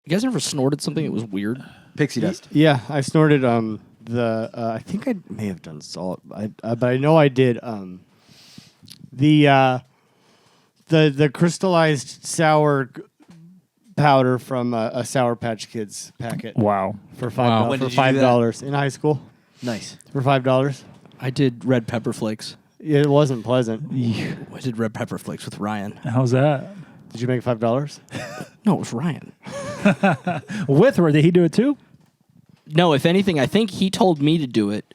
You guys ever snorted something that was weird? Pixie dust. Yeah, I snorted I think I may have done salt, but I know I did the crystallized sour powder from a Sour Patch Kids packet. Wow. For Wow. When for did you do $5 in high school. Nice. For $5. I did red pepper flakes. Yeah, it wasn't pleasant. I did red pepper flakes with Ryan. How's that? Did you make $5? No, it was Ryan. With her, did he do it too? No, if anything, I think he told me to do it,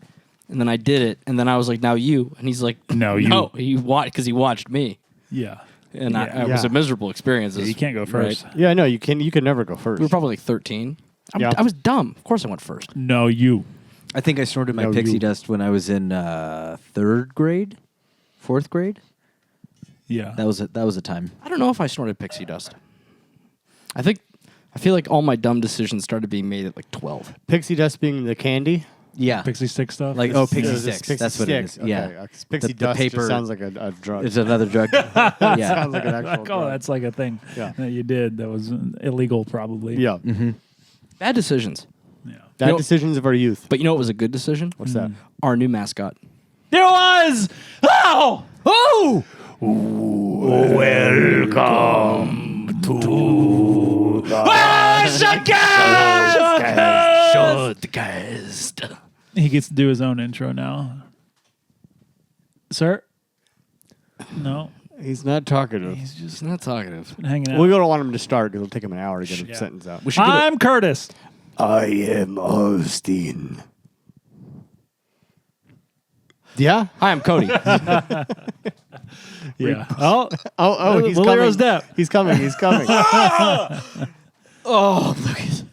and then I did it, and then I was like, "Now you," and he's like, No, you. No, he watched because he watched me, Yeah. and Yeah. it was a miserable experience. You can't go first. Right? Yeah, no, you can never go first. We were probably like 13. Yeah. I was dumb. Of course, I went first. No, you. I think I snorted my No, pixie you. dust when I was in 3rd grade, 4th grade. Yeah. That was a time. I don't know if I snorted pixie dust. I feel like all my dumb decisions started being made at like 12. Pixie dust being the candy. Yeah. Pixie stick stuff. Like This pixie is sticks. Pixie That's what it is. stick. Yeah. Okay. Pixie The dust paper- just sounds like a drug. It's another drug. yeah. Sounds like an actual oh, drug. that's like a thing Yeah. that you did that was illegal, probably. Yeah. Bad decisions. Yeah. Bad You know- decisions of our youth. But you know what was a good decision? What's that? Our new mascot. There was. Oh. Oh! Welcome to SHUDcast. He gets to do his own intro now. Sir? No. He's not talkative. He's just He's not talkative. hanging out. We don't want him to start because it'll take him an hour to get a Yeah. sentence out. We should give it- I'm Curtis. I am Austin. Yeah. Hi, I'm Cody. Yeah. Oh, Oh, he's Little coming. Hero's deaf. He's coming. He's coming. oh, Lucas.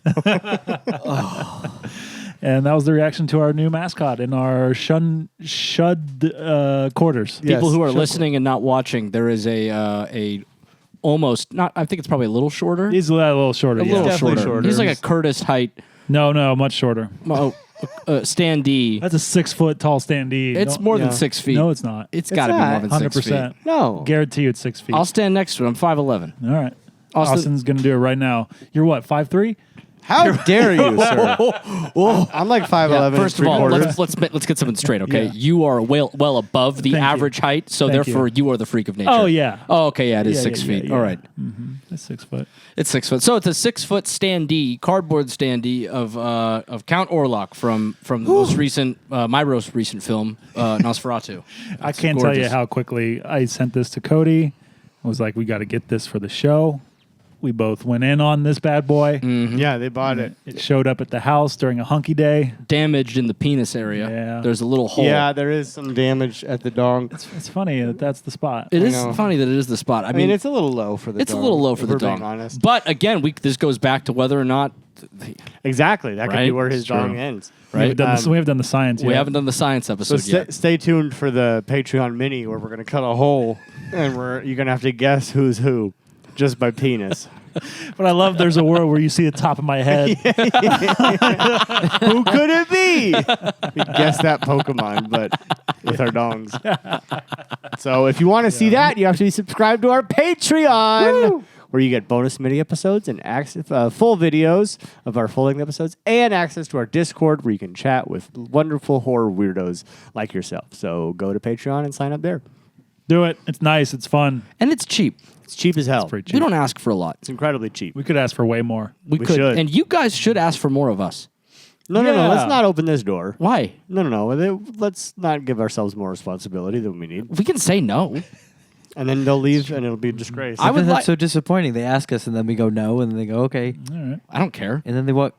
and that was the reaction to our new mascot in our shud quarters. Yeah. People Yes, who are sure. listening and not watching, there is a almost not. I think it's probably a little shorter. He's a little shorter. a yeah. little definitely shorter. shorter. He's like a Curtis height No, much shorter. standee. That's a 6 foot tall standee. It's Don't- more than yeah. 6 feet. No, it's not. It's got to be not. more than 6 feet. 100%. No. Guarantee you it's 6 feet. I'll stand next to it. I'm 5'11". All right. Austin- Austin's going to do it right now. You're what, 5'3"? How dare you, sir? I'm like 5'11". First of all, three-quarters. let's get something straight, okay? Yeah. You are well above the Thank you. average height, so Thank therefore you are the freak of nature. Oh, yeah. Oh, okay, yeah, it is Yeah, 6 yeah, feet. yeah, All yeah. right. It's 6 foot. It's 6 foot. So it's a 6 foot standee, cardboard standee of Count Orlok from the most recent, my most recent film, Nosferatu. I It's can't tell you gorgeous. how quickly I sent this to Cody. I was like, we got to get this for the show. We both went in on this bad boy. Yeah, they bought it. It showed up at the house during a hunky day. Damaged in the penis area. Yeah. There's a little hole. Yeah, there is some damage at the dong. It's funny that that's the spot. It is know. funny that it is the spot. I I mean, it's a little low for the it's dong. a little low for if the we're dong. being honest. But again, this goes back to whether or not Exactly. That could be Right? where his It's true. dong ends. We haven't done, we have done the science we yet. haven't done the science So episode yet. stay tuned for the Patreon mini where we're going to cut a hole and you're going to have to guess who's who just by penis. But I love there's a world where you see the top of my head. Who could it be? We guessed that Pokemon, but with our dongs. So if you want to see that, you have to be subscribed to our Patreon, where you get bonus mini episodes and access, full videos of our full-length episodes, and access to our Discord, where you can chat with wonderful horror weirdos like yourself. So go to Patreon and sign up there. Do it. It's nice. It's fun. And it's cheap. It's cheap as hell. It's pretty cheap. We don't ask for a lot. It's incredibly cheap. We could ask for way more. We We could. should. And you guys should ask for more of us. No, Yeah. let's not open this door. Why? No. Let's not give ourselves more responsibility than we need. We can say no. And then they'll leave, and it'll be a disgrace. I would that's like- so disappointing. They ask us, and then we go no, and then they go okay, All right. I don't care. and then they what?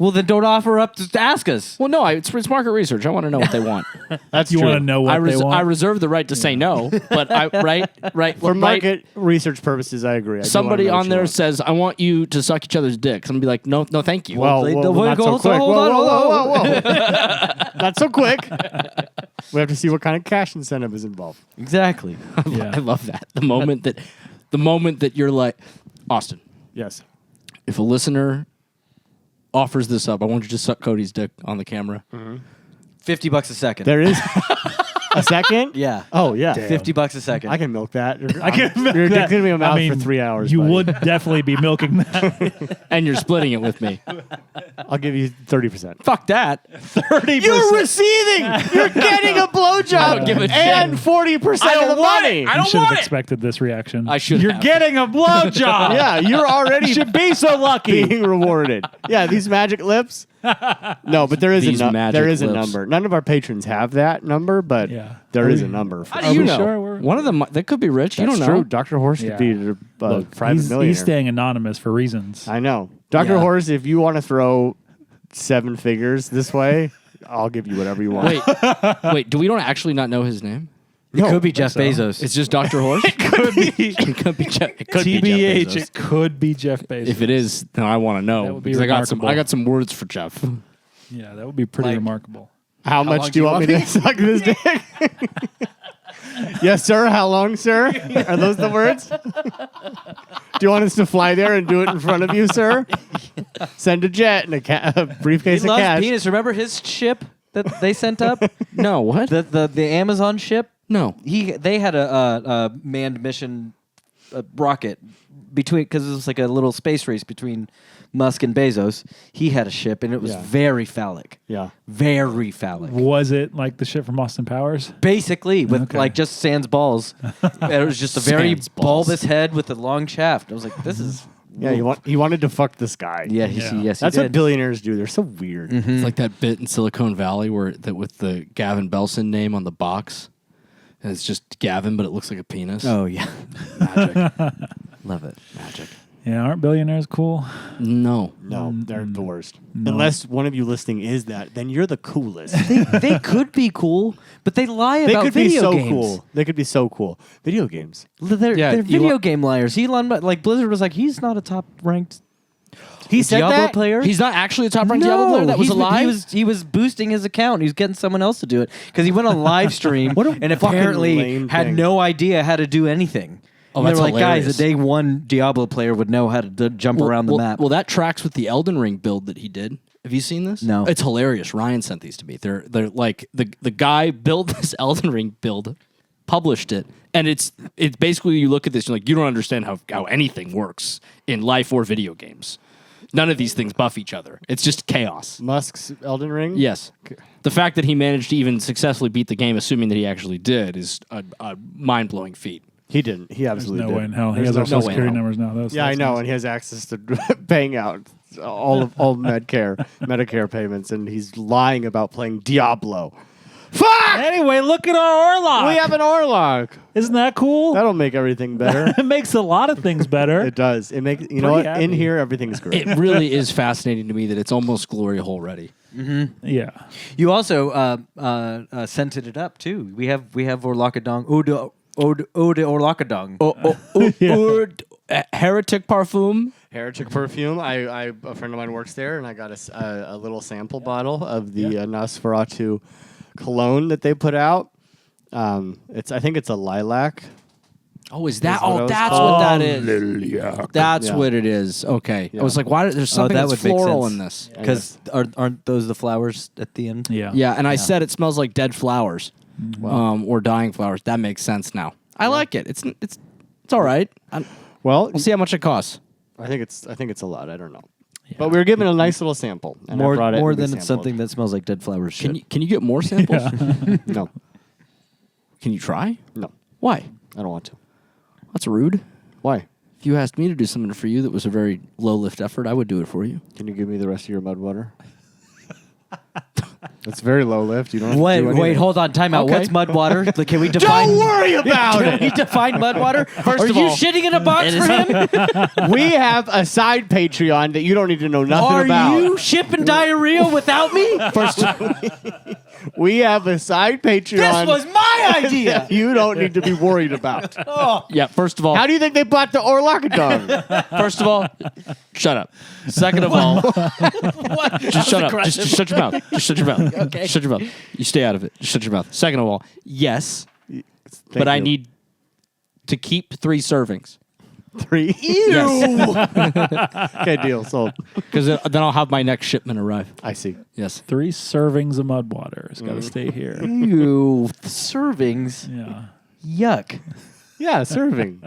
Well, then don't offer up to ask us. Well, no, it's market research. I want to know what they want. That's You true. want to know what I they want? I reserve the right to say no, but right. For right, market research purposes, I agree. I do somebody wanna know on what you there want. says, "I want you to suck each other's dicks." I'm gonna be like, "No, thank you." Well, They whoa, don't whoa, wanna not go, so so quick. hold Whoa, on, whoa, whoa. Not so quick. We have to see what kind of cash incentive is involved. Exactly. Yeah. I love that. The moment that you're like, Austin, Yes. if a listener offers this up, I want you to suck Cody's dick on the camera. $50 a second. There is A second? Yeah. Oh, yeah. $50 a second. I can milk that. I can milk You're that. going to be a mouth I mean, for 3 hours. You buddy. would definitely be milking that. And you're splitting it with me. I'll give you 30%. Fuck that. 30%. You're receiving. You're getting a blowjob don't give a and shit. 40% of the money. I You don't should have want it. expected this reaction. I should You're have. getting a blowjob. Yeah, you're already You should be so lucky. being rewarded. Yeah, these magic lips. No, but there is These a there is a magic lips. number. None of our patrons have that number, but Yeah. there Are is we- a number. For How do you we know? sure we're- One of them, they could be rich. That's you don't true. know. Dr. Horse Yeah. could be a Look, private he's millionaire. staying anonymous for reasons. I know. Dr. Yeah. Horse, if you want to throw 7 figures this way, I'll give you whatever you want. Wait. Do we don't actually not know his name? It No, could be Jeff so. Bezos. It's just Dr. Horse. It could be. It could be Jeff. It could be TBH, Jeff Bezos. it could be Jeff Bezos. If it is, then I want to know. That would be because remarkable. I got some words for Jeff. Yeah, that would be pretty Like- remarkable. How long much do you want me to suck this dick? Yes, sir. How long, sir? Are those the words? Do you want us to fly there and do it in front of you, sir? Send a jet and a briefcase He of loves cash. penis. Remember his ship that they sent up? No, what? the Amazon ship? No. They had a manned mission rocket between, because it was like a little space race between Musk and Bezos. He had a ship, and it was Yeah. very phallic. Yeah. Very phallic. Was it like the shit from Austin Powers? Basically, with Okay. like just sans balls. And it was just a very Sans balls. bulbous head with a long shaft. I was like, this is. Yeah, he wanted to fuck this guy. Yeah, Yeah. yes, That's he what did. billionaires do. They're so weird. It's like that bit in Silicon Valley where that with the Gavin Belson name on the box. And it's just Gavin, but it looks like a penis. Oh, yeah. Magic. Love it. Magic. Yeah, aren't billionaires cool? No. No, they're the worst. No. Unless one of you listening is that, then you're the coolest. They could be cool, but they lie They about could be video so games. cool. They could be so cool. Video games. They're video game liars. Elon, like Blizzard was like, he's not a top ranked He said Diablo that? player. He's not actually a top ranked no, Diablo player that was he's- alive? He was boosting his account. He was getting someone else to do it because he went on live stream What a and fucking apparently lame had thing. no idea how to do anything. Oh, And they that's were like, guys, hilarious. a day one Diablo player would know how to jump around the map. Well, that tracks with the Elden Ring build that he did. Have you seen this? No. It's hilarious. Ryan sent these to me. They're like the guy built this Elden Ring build, published it, and it's basically you look at this, you're like, you don't understand how anything works in life or video games. None of these things buff each other. It's just chaos. Musk's Elden Ring? Yes. The fact that he managed to even successfully beat the game, assuming that he actually did, is a mind-blowing feat. He didn't. He There's absolutely no didn't. way in hell. He There's has our no social way in security hell. numbers now. Yeah, I know, and he has access to paying out all Medicare payments, and he's lying about playing Diablo. Fuck! Anyway, look at our Orlok. We have an Orlok. Isn't that cool? That'll make everything better. It makes a lot of things better. It does. It makes you know Pretty what? In happy. here, everything's great. It really is fascinating to me that it's almost glory hole ready. Yeah. You also scented it up too. We have Orlakadong. Ode Orlakadong. Heretic Parfum. Heretic perfume. A friend of mine works there, and I got a little sample bottle of the Nosferatu cologne that they put out. I think it's a lilac. Oh, is that? Is what I Oh, was that's called. what that is. That's Yeah. what it is. Okay. Yeah. I was like, why? There's something that that's would make floral sense. in this. Because aren't those the flowers at the end? Yeah. Yeah, and I said it smells like dead flowers, Wow. or dying flowers. That makes sense now. I like it. It's all right. Well, We'll see how much it costs. I think it's a lot. I don't know. But we were given a nice little sample. And I brought it More and we than it's sampled. something that smells like dead flowers. Can you get more samples? No, Can you try? no, Why? I don't want to. That's rude. Why? If you asked me to do something for you that was a very low lift effort, I would do it for you. Can you give me the rest of your mud water? It's very low lift. You don't have to do anything. Wait, hold on. Time out. Okay. What's mud water? Like, can we define? Don't worry about Can it. we define mud water? Are of you all, shitting in a box for him? We have a side Patreon that you don't need to know nothing Are about. you shipping diarrhea without me? First, we have a side Patreon This was my idea. that you don't need to be worried about. Yeah. First of all, How do you think they bought the Orlakadong? first of all, shut up. Second of all, What? just shut up. Just shut your mouth. Just shut your mouth. Okay. Shut your mouth. You stay out of it. Just shut your mouth. Second of all, yes, Thank but I you. need to keep 3 servings. 3? Yes. Okay, deal. Sold. Because then I'll have my next shipment arrive. I see. Yes. 3 servings of mud water. It's got to stay here. Ew, servings. Yeah. Yuck. Yeah, serving.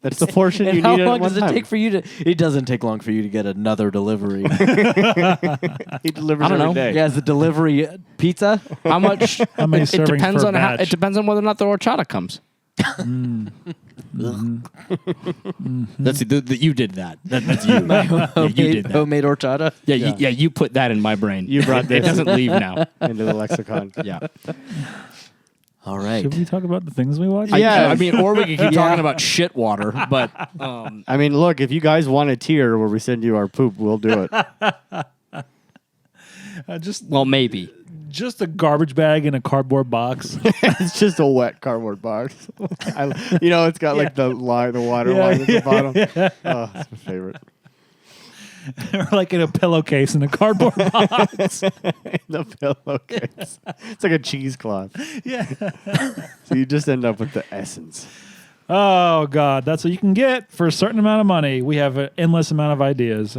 That's the portion And you how need long at one does it time. take for you to? It doesn't take long for you to get another delivery. He delivers I don't every know. day. Yeah, is the delivery pizza? How much? How many it servings depends per on how, batch? it depends on whether or not the horchata comes. That's you did that. That's you. You did that. Homemade horchata. Yeah, you put that in my brain. You brought It this doesn't leave now. into the lexicon. Yeah. All right. Should we talk about the things we watch? Yeah. I mean, or we could keep talking about shit water, but I mean, look, if you guys want a tier where we send you our poop, we'll do it. Just maybe. a garbage bag in a cardboard box. It's just a wet cardboard box. It's got like the water line at the bottom. Oh, it's my favorite. Or like in a pillowcase in a cardboard box. The pillowcase. It's like a cheesecloth. Yeah. So you just end up with the essence. Oh, God. That's what you can get for a certain amount of money. We have an endless amount of ideas.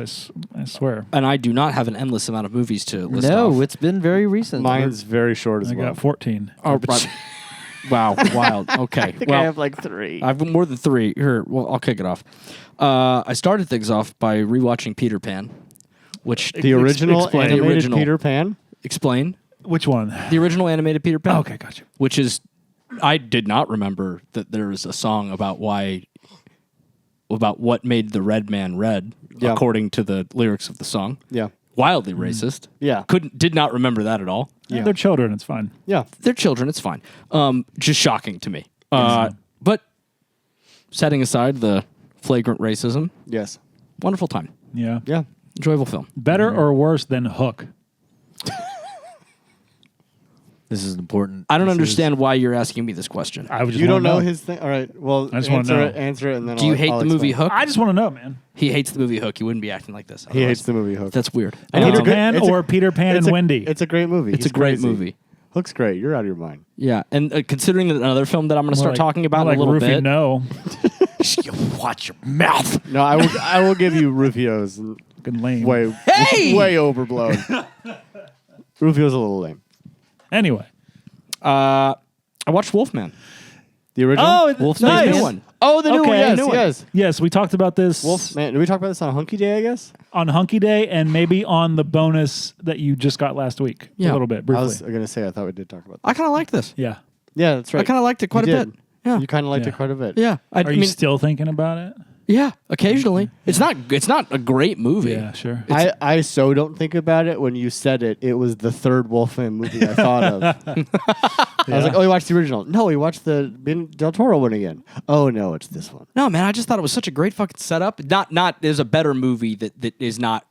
I swear. And I do not have an endless amount of movies to list off. No, it's been very recent. Mine's very short as I well. got 14. Oh, wow, wild. Okay. I think I have like 3. I've more than 3. Here, well, I'll kick it off. I started things off by rewatching Peter Pan, which The original explain. animated The original. Peter Pan. Explain. Which one? The original animated Peter Pan. Okay, gotcha. Which is, I did not remember that there was a song about what made the red man red, Yeah. according to the lyrics of the song. Yeah. Wildly racist. Yeah. Did not remember that at all. Yeah. They're children. It's fine. Yeah. They're children. It's fine. Just shocking to me. But setting aside the flagrant racism, Yes. wonderful time. Yeah. Yeah. Enjoyable film. Better or worse than Hook? This is important. I don't understand why you're asking me this question. I would just You don't wanna know his thing? All right. Well, I just wanna know. Answer it, and then Do you hate I'll the movie explain. Hook? I just want to know, man. He hates the movie Hook. He wouldn't be acting like this. He otherwise. hates the movie Hook. That's weird. Peter it's a- Pan it's a- or Peter Pan and Wendy? It's a great movie. It's He's a great crazy. movie. Hook's great. You're out of your mind. Yeah, and considering that another film that I'm going to start talking about like in a little Rufy bit. No. You watch your mouth. No, I will give you Rufio's Fucking lame. way Hey! way overblown. Rufio's a little lame. Anyway. I watched Wolfman. The original? Oh, Wolfman's nice. new one. Oh, the new one. Okay, Yes, new one. yes. Yes, we talked about this Man, did we talk about this on Hunky Day, I guess? on Hunky Day and maybe on the bonus that you just got last week. Yeah. A little bit, I briefly. was going to say, I thought we did talk about that. I kind of like this. Yeah. Yeah, that's right. I kind of liked it quite You a did. bit. Yeah. You kind of liked Yeah. it quite a bit. Yeah. I Are you mean, still thinking about it? yeah, occasionally. It's not a great movie. Yeah, sure. I so don't think about it. When you said it, it was the third Wolfman movie I thought of. I was like, oh, we watched the original. No, we watched the Del Toro one again. Oh, no, it's this one. No, man, I just thought it was such a great fucking setup. There's a better movie that is not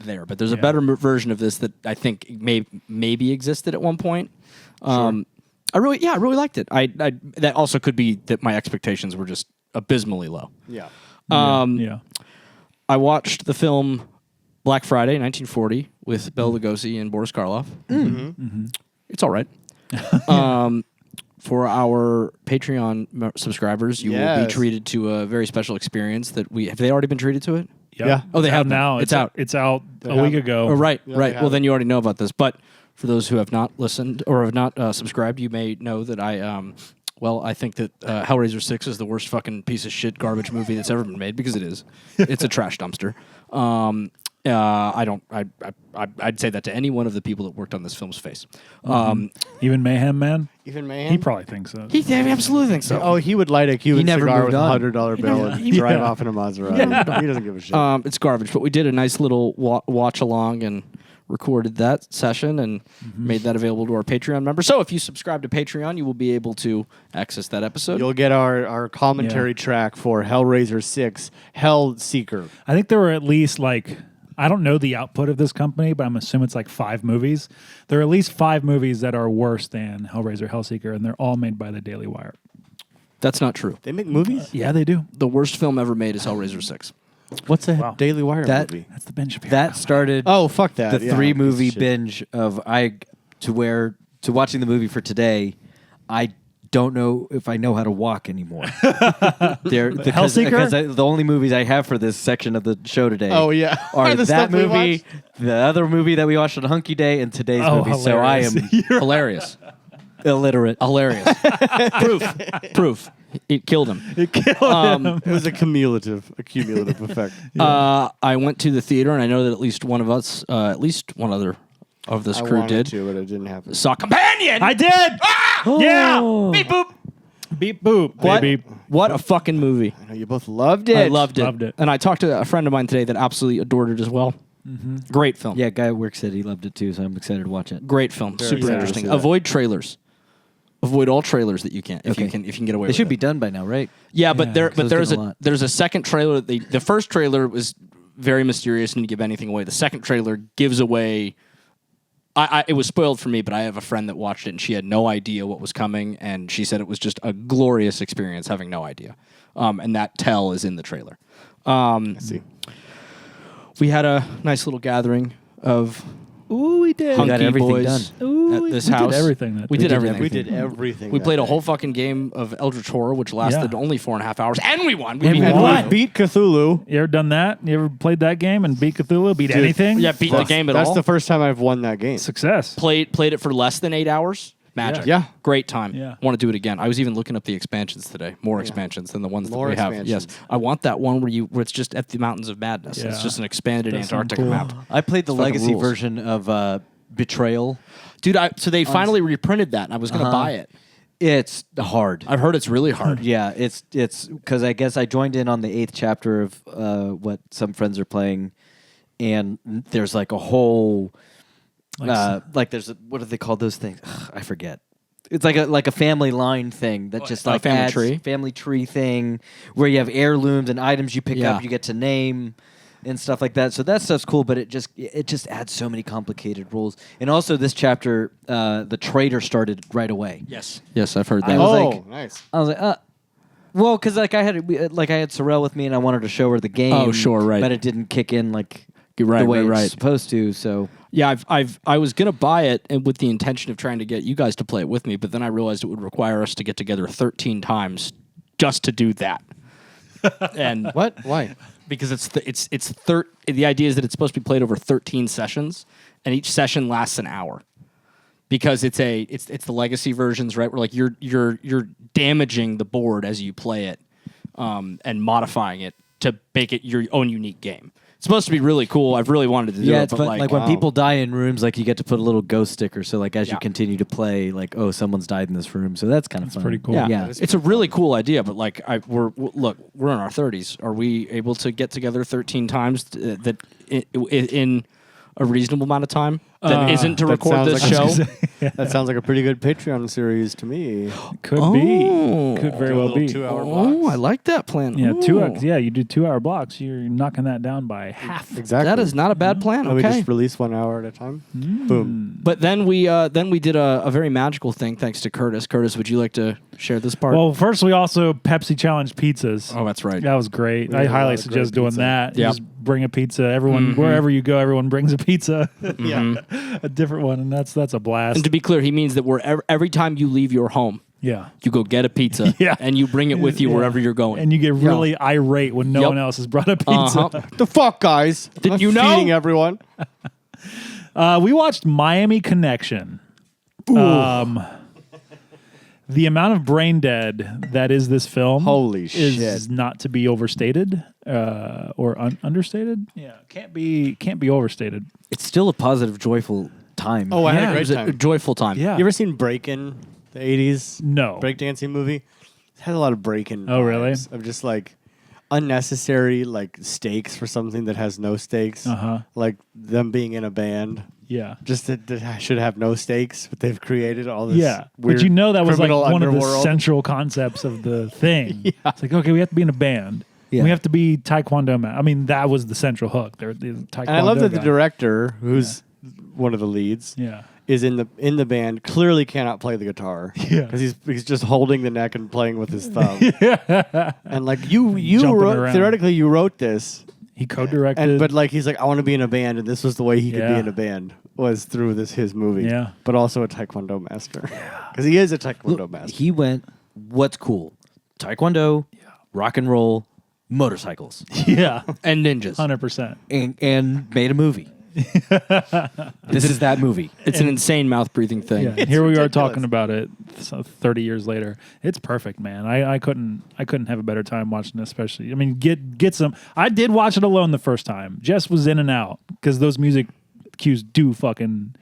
there, but there's a better version of this that I think maybe existed at one point. I really liked it. I that also could be that my expectations were just abysmally low. Yeah. Yeah. I watched the film Black Friday, 1940, with Bela Lugosi and Boris Karloff. It's all right. For our Patreon subscribers, you will be Yes. treated to a very special experience that have they already been treated to it? Yep. Yeah. Oh, they It's have out now. It's out. It's out a have- week ago. Oh, right, Yeah, right. they Well, have then it. you already know about this. But for those who have not listened or have not subscribed, you may know that I think that Hellraiser 6 is the worst fucking piece of shit garbage movie that's ever been made, because it is. It's a trash dumpster. I'd say that to any one of the people that worked on this film's face. Even Mayhem Man? Even man? He probably thinks so. He absolutely thinks so. Oh, he would light a Cuban never cigar moved with a on. $100 bill and drive off in a Maserati. He doesn't give a shit. It's garbage, but we did a nice little watch along and recorded that session and made that available to our Patreon members. So if you subscribe to Patreon, you will be able to access that episode. You'll get our commentary track for Hellraiser 6, Hellseeker. I think there were at least I don't know the output of this company, but I'm assuming it's 5 movies. There are at least 5 movies that are worse than Hellraiser, Hellseeker, and they're all made by the Daily Wire. That's not true. They make movies? Yeah, they do. The worst film ever made is Hellraiser 6. What's a Wow. Daily Wire That- movie? That's the Ben Shapiro. That started Oh, fuck that. the Yeah, 3-movie shit. binge of to watching the movie for today. I don't know if I know how to walk anymore. Hellseeker? Because the only movies I have for this section of the show today Oh, yeah. are The that stuff we movie, watched? the other movie that we watched on Hunky Day, and today's movie. So I am Hilarious. illiterate. Hilarious. Proof. It killed him. It was a cumulative effect. I went to the theater, and I know that at least one other of this I crew wanted did. to, but it didn't happen. Saw Companion. I did. Yeah. Beep boop. Beep boop. What? Baby. What a fucking movie. I know you both loved it. I loved it. Loved it. And I talked to a friend of mine today that absolutely adored it as well. Great film. Yeah, guy at work said he loved it too, so I'm excited to watch it. Great film. Very Super excited to interesting. see that. Avoid trailers. Avoid all trailers that you can if you Okay. can get away They with should it. be done by now, right? Yeah, but Yeah, there's a lot. a second trailer. The first trailer was very mysterious and didn't give anything away. The second trailer gives away. It was spoiled for me, but I have a friend that watched it and she had no idea what was coming, and she said it was just a glorious experience having no idea. And that tell is in the trailer. I see. We had a nice little gathering of Ooh, we did. hunky We got everything boys done. at this we did house. everything that We day. did everything. We did everything. We that played a day. whole fucking game of Eldritch Horror, which lasted Yeah. only 4.5 hours, and we won. And beat we And won. we beat Cthulhu. You ever done that? You ever played that game and beat Cthulhu? Beat anything? Yeah, beat the game at That's all. the first time I've won that game. Success. Played it for less than 8 hours. Magic. Yeah. Great time. Yeah. Want to do it again. I was even looking up the expansions today. More expansions than the ones More that we have. expansions. Yes. I want that one where it's just at the Mountains of Madness. Yeah. It's just an expanded That sounds Antarctica cool. map. I played the It's fucking legacy rules. version of Betrayal. Dude, so they finally reprinted that, and I was going to buy it. It's hard. I've heard it's really hard. Yeah, it's because I guess I joined in on the 8th chapter of what some friends are playing, and there's like a whole like there's what do they call those things? Ugh, I forget. It's like a family line thing that just like family adds- tree? family tree thing where you have heirlooms and items you pick Yeah. up, you get to name and stuff like that. So that stuff's cool, but it just adds so many complicated rules. And also this chapter, the trader started right away. Yes. Yes, I've heard that. I was Oh, like- nice. I was like, well, because I had Sorrel with me, and I wanted to show her the game. Oh, sure, right. But it didn't kick in like Right, the way right, it's right. supposed to. So Yeah, I was gonna buy it and with the intention of trying to get you guys to play it with me, but then I realized it would require us to get together 13 times just to do that. And What? Why? because the idea is that it's supposed to be played over 13 sessions, and each session lasts an hour. Because it's the legacy versions, right? Where like you're damaging the board as you play it, and modifying it to make it your own unique game. It's supposed to be really cool. I've really wanted to do yeah, it, it's but fun. like, Like when wow. people die in rooms, like you get to put a little ghost sticker. So like as Yeah. you continue to play, like someone's died in this room. So that's kind of fun. pretty cool. yeah, Yeah. it's a really cool idea. But like, we're in our 30s. Are we able to get together 13 times in a reasonable amount of time that isn't to that record sounds this like show? That sounds like a pretty good Patreon series to me. Could Oh. be. Could very Do a well little be. 2-hour Oh, blocks. I like that plan. Yeah, Ooh. you do 2-hour blocks. You're knocking that down by half. Exactly. That is not a bad plan. And we Okay. just release 1 hour at a time. Boom. But then we did a very magical thing thanks to Curtis. Curtis, would you like to share this part? Well, first we also Pepsi challenged pizzas. oh, that's right. That was great. We I had a lot highly of suggest great doing pizza. that. You Yep. Just bring a pizza. Everyone, wherever you go, everyone brings a pizza. Yeah. A different one, and that's a blast. And to be clear, he means that every time you leave your home, yeah. you go get a pizza Yeah. and you bring it with you Yeah. wherever you're going. And you get really irate when no Yep. one else has brought a pizza. Uh-huh. The fuck, guys? Did I'm you know? feeding everyone. We watched Miami Connection. The amount of brain dead that is this film Holy is shit. not to be overstated or understated. Yeah, can't be overstated. It's still a positive, joyful time. Oh, I Yeah. had a It great was a time. joyful time. Yeah. You ever seen Breakin', the 80s No. breakdancing movie? It had a lot of Breakin' Oh, really? vibes of just like unnecessary like stakes for something that has no stakes. Uh-huh. Like them being in a band. Yeah. Just that should have no stakes, but they've created all this. Yeah, weird but you know that was like criminal one of the underworld. central concepts of the thing. It's like, okay, we have to be in a band. Yeah. We have to be Taekwondo man. I mean, that was the central hook. They're the Taekwondo And I love that the guy. director, who's one of the leads, Yeah. is in the band. Clearly cannot play the guitar. Yeah. because he's just holding the neck and playing with his thumb. And like you Jumping wrote, around. theoretically you wrote this, He co-directed. and but like he's like I want to be in a band, and this was the way he could be Yeah. in a band. was through his movie. Yeah. But also a Taekwondo master. Because he is a Taekwondo master. He went, what's cool? Taekwondo, rock and roll, motorcycles, Yeah. And ninjas. 100%. and made a movie. This is that movie. It's an insane mouth breathing thing. Yeah. And here we are ridiculous. talking about it 30 years later. It's perfect, man. I couldn't have a better time watching it, especially. I mean, get some. I did watch it alone the first time. Jess was in and out because those music cues do fucking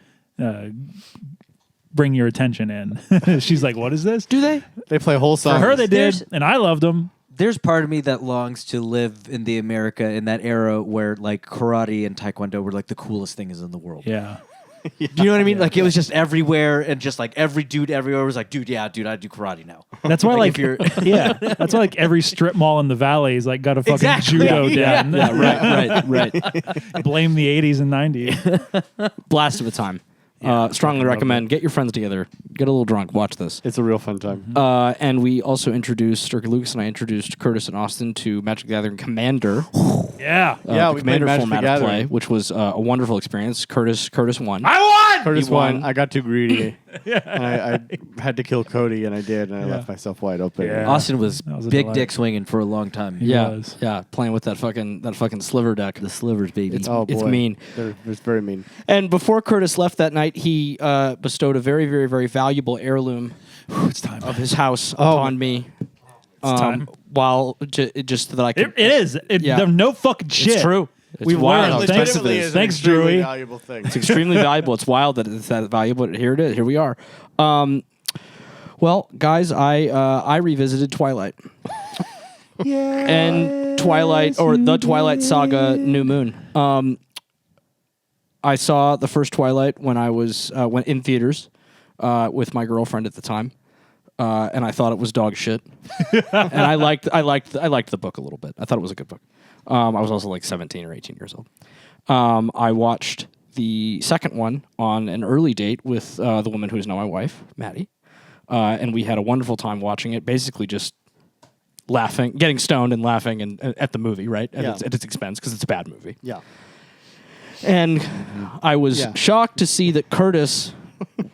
bring your attention in. She's like, "What is this?" Do they? They play whole songs. For her, they did, There's- and I loved them. There's part of me that longs to live in the America in that era where like karate and taekwondo were like the coolest things in the world. Yeah. Do you know what I mean? Like it was just everywhere, and just like every dude everywhere was like, dude, I do karate now. That's why, Like, like, if you're- yeah, that's why, like, every strip mall in the valley is like got a fucking Exactly. judo Yeah. den. Right. Blame the 80s and 90s. Blast of a time. Strongly recommend. Get your friends together. Get a little drunk. Watch this. It's a real fun time. And we also introduced, or Lucas and I introduced Curtis and Austin to Magic the Gathering Commander. Yeah. Yeah, the we played Commander Magic the format of Gathering. play, which was a wonderful experience. Curtis won. Curtis He won. won. I got too greedy. And I had to kill Cody, and I did, and I left myself wide open. Yeah. Austin was was a big delight. dick swinging for a long time. yeah, was. yeah, playing with that fucking sliver deck. The slivers, baby. Oh, boy. It's mean. It's very mean. And before Curtis left that night, he bestowed a very, very, very valuable heirloom It's time. of his house upon me. time. While just so that I could. It is. Yeah. There's no fucking shit. It's true. It's We've wild learned. how Thanks- expensive it is. is an Thanks, extremely Drewy. valuable thing. It's extremely valuable. It's wild that it's that valuable. Here it is. Here we are. Well, guys, I revisited Twilight. Yeah. And Twilight, or the Twilight Saga New Moon. I saw the first Twilight when I was went in theaters with my girlfriend at the time, and I thought it was dog shit. And I liked the book a little bit. I thought it was a good book. I was also like 17 or 18 years old. I watched the second one on an early date with the woman who is now my wife, Maddie, and we had a wonderful time watching it. Basically, just laughing, getting stoned, and laughing, and at the movie, right? Yeah. At its expense, because it's a bad movie. Yeah. And I was shocked to see that Curtis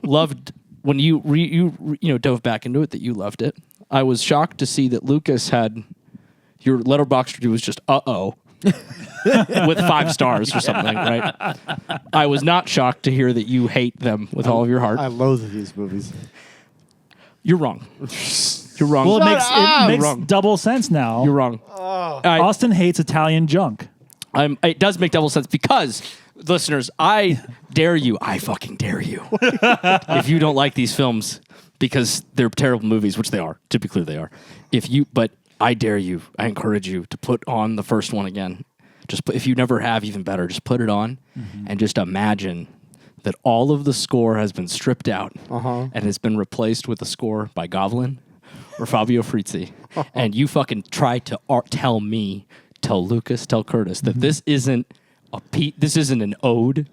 loved when you dove back into it, that you loved it. I was shocked to see that Lucas had your letterbox review was just with 5 stars or something, right? I was not shocked to hear that you hate them with all of your heart. I loathe these movies. You're wrong. You're wrong. Well, Shut it makes Wrong. double sense now. You're wrong. Austin hates Italian junk. It does make double sense because, listeners, I dare you. I fucking dare you. If you don't like these films because they're terrible movies, which they are, to be clear, they are. But I dare you. I encourage you to put on the first one again. If you never have, even better. Just put it on and just imagine that all of the score has been stripped out and has been replaced with a score by Goblin or Fabio Frizzi, and you fucking try to tell Lucas, tell Curtis that this isn't an ode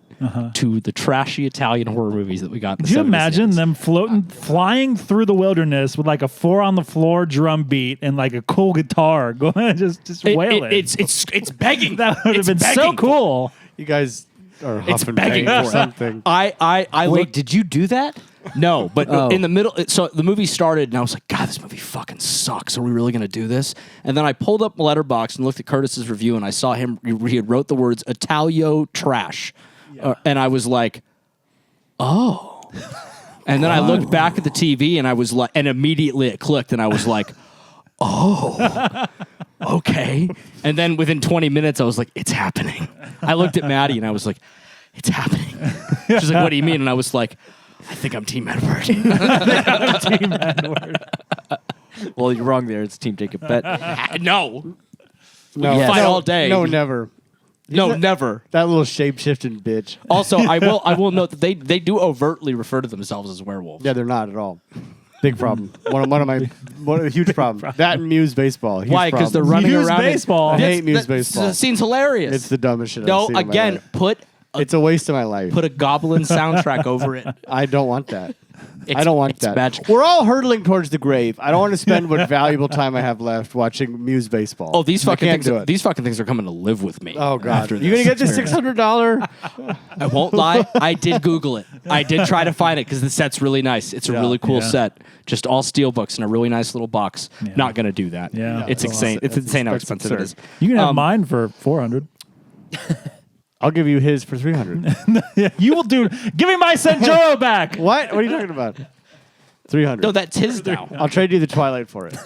to the trashy Italian horror movies that we got in the Could you 70s. imagine them flying through the wilderness with like a 4-on-the-floor drum beat and like a cool guitar going just wailing? It's begging. That would have It's been so begging. cool. You guys are It's huffing begging bang for or it. something. I Wait, looked, did you do that? no, but Oh. in the middle, so the movie started, and I was like, God, this movie fucking sucks. Are we really going to do this? And then I pulled up Letterboxd and looked at Curtis's review, and I saw he had wrote the words Italio trash. And I was like, oh. And then I looked back at the TV, and I was like, and immediately it clicked, and I was like, oh, okay. And then within 20 minutes, I was like, it's happening. I looked at Maddie, and I was like, it's happening. She's like, what do you mean? And I was like, I think I'm Team Edward. Team Edward. Well, you're wrong there. It's Team Jacob. Bet. No. No, can fight no, all day. No, never. No, never. That little shape-shifting bitch. Also, I will note that they do overtly refer to themselves as werewolves. Yeah, they're not at all. Big problem. One of a huge problem. That and Muse baseball. Huge Why? Because they're problem. running Muse around. baseball. I hate Muse That baseball. scene's hilarious. It's the dumbest shit I've no, seen in my again, life. put It's a waste of my life. a Goblin soundtrack over it. I don't want that. I don't want it's that. magic. We're all hurdling towards the grave. I don't want to spend what valuable time I have left watching Muse baseball. Oh, these fucking can't things. do it. These fucking things are coming to live with me. Oh God! after You gonna this get the experience. $600? I won't lie. I did Google it. I did try to find it because the set's really nice. It's a really cool Yeah. set. Just all steel books in a really nice little box. Yeah. Not gonna do that. Yeah. It's that's a insane. lot. It's insane how That's expensive it is. absurd. You can have mine for 400. I'll give you his for 300. You will do. Give me my Sanjuro back. What? What are you talking about? 300. No, that's his now. I'll trade you the Twilight for it.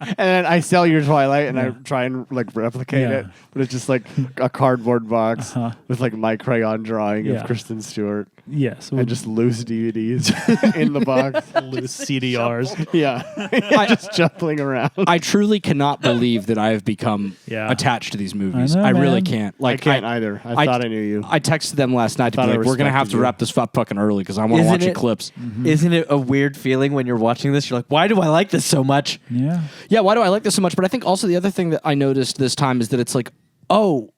And then I sell your Twilight and I try and like replicate Yeah. it, but it's just like a cardboard box with like my crayon drawing Yeah. of Kristen Stewart Yes. and just loose DVDs in the box. loose CDRs. Yeah. Just shuffling around. I truly cannot believe that I have become Yeah. attached to these movies. I know, I really man. can't. I Like can't either. I thought I knew you. I texted them last night to Thought be I like, we're gonna have respected to you. wrap this up fucking early because I want to Isn't watch it- Eclipse. Isn't it a weird feeling when you're watching this? You're like, why do I like this so much? Yeah. Yeah, why do I like this so much? But I think also the other thing that I noticed this time is that it's like, oh,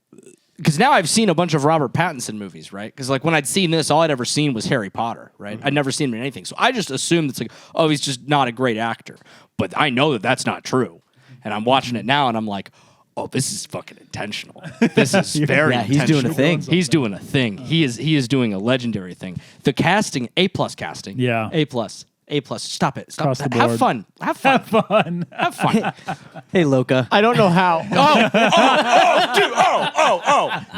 because now I've seen a bunch of Robert Pattinson movies, right? Because like when I'd seen this, all I'd ever seen was Harry Potter, right? I'd never seen him in anything. So I just assumed it's like, oh, he's just not a great actor. But I know that that's not true. And I'm watching it now and I'm like, oh, this is fucking intentional. This is very Yeah, he's doing a intentional. thing. He's doing a thing. He is doing a legendary thing. The casting, A+ casting. Yeah. A+. A+. Stop it. Stop. Across the Have board. fun. Have fun. Fun. Have fun. Hey, Loka. I don't know how.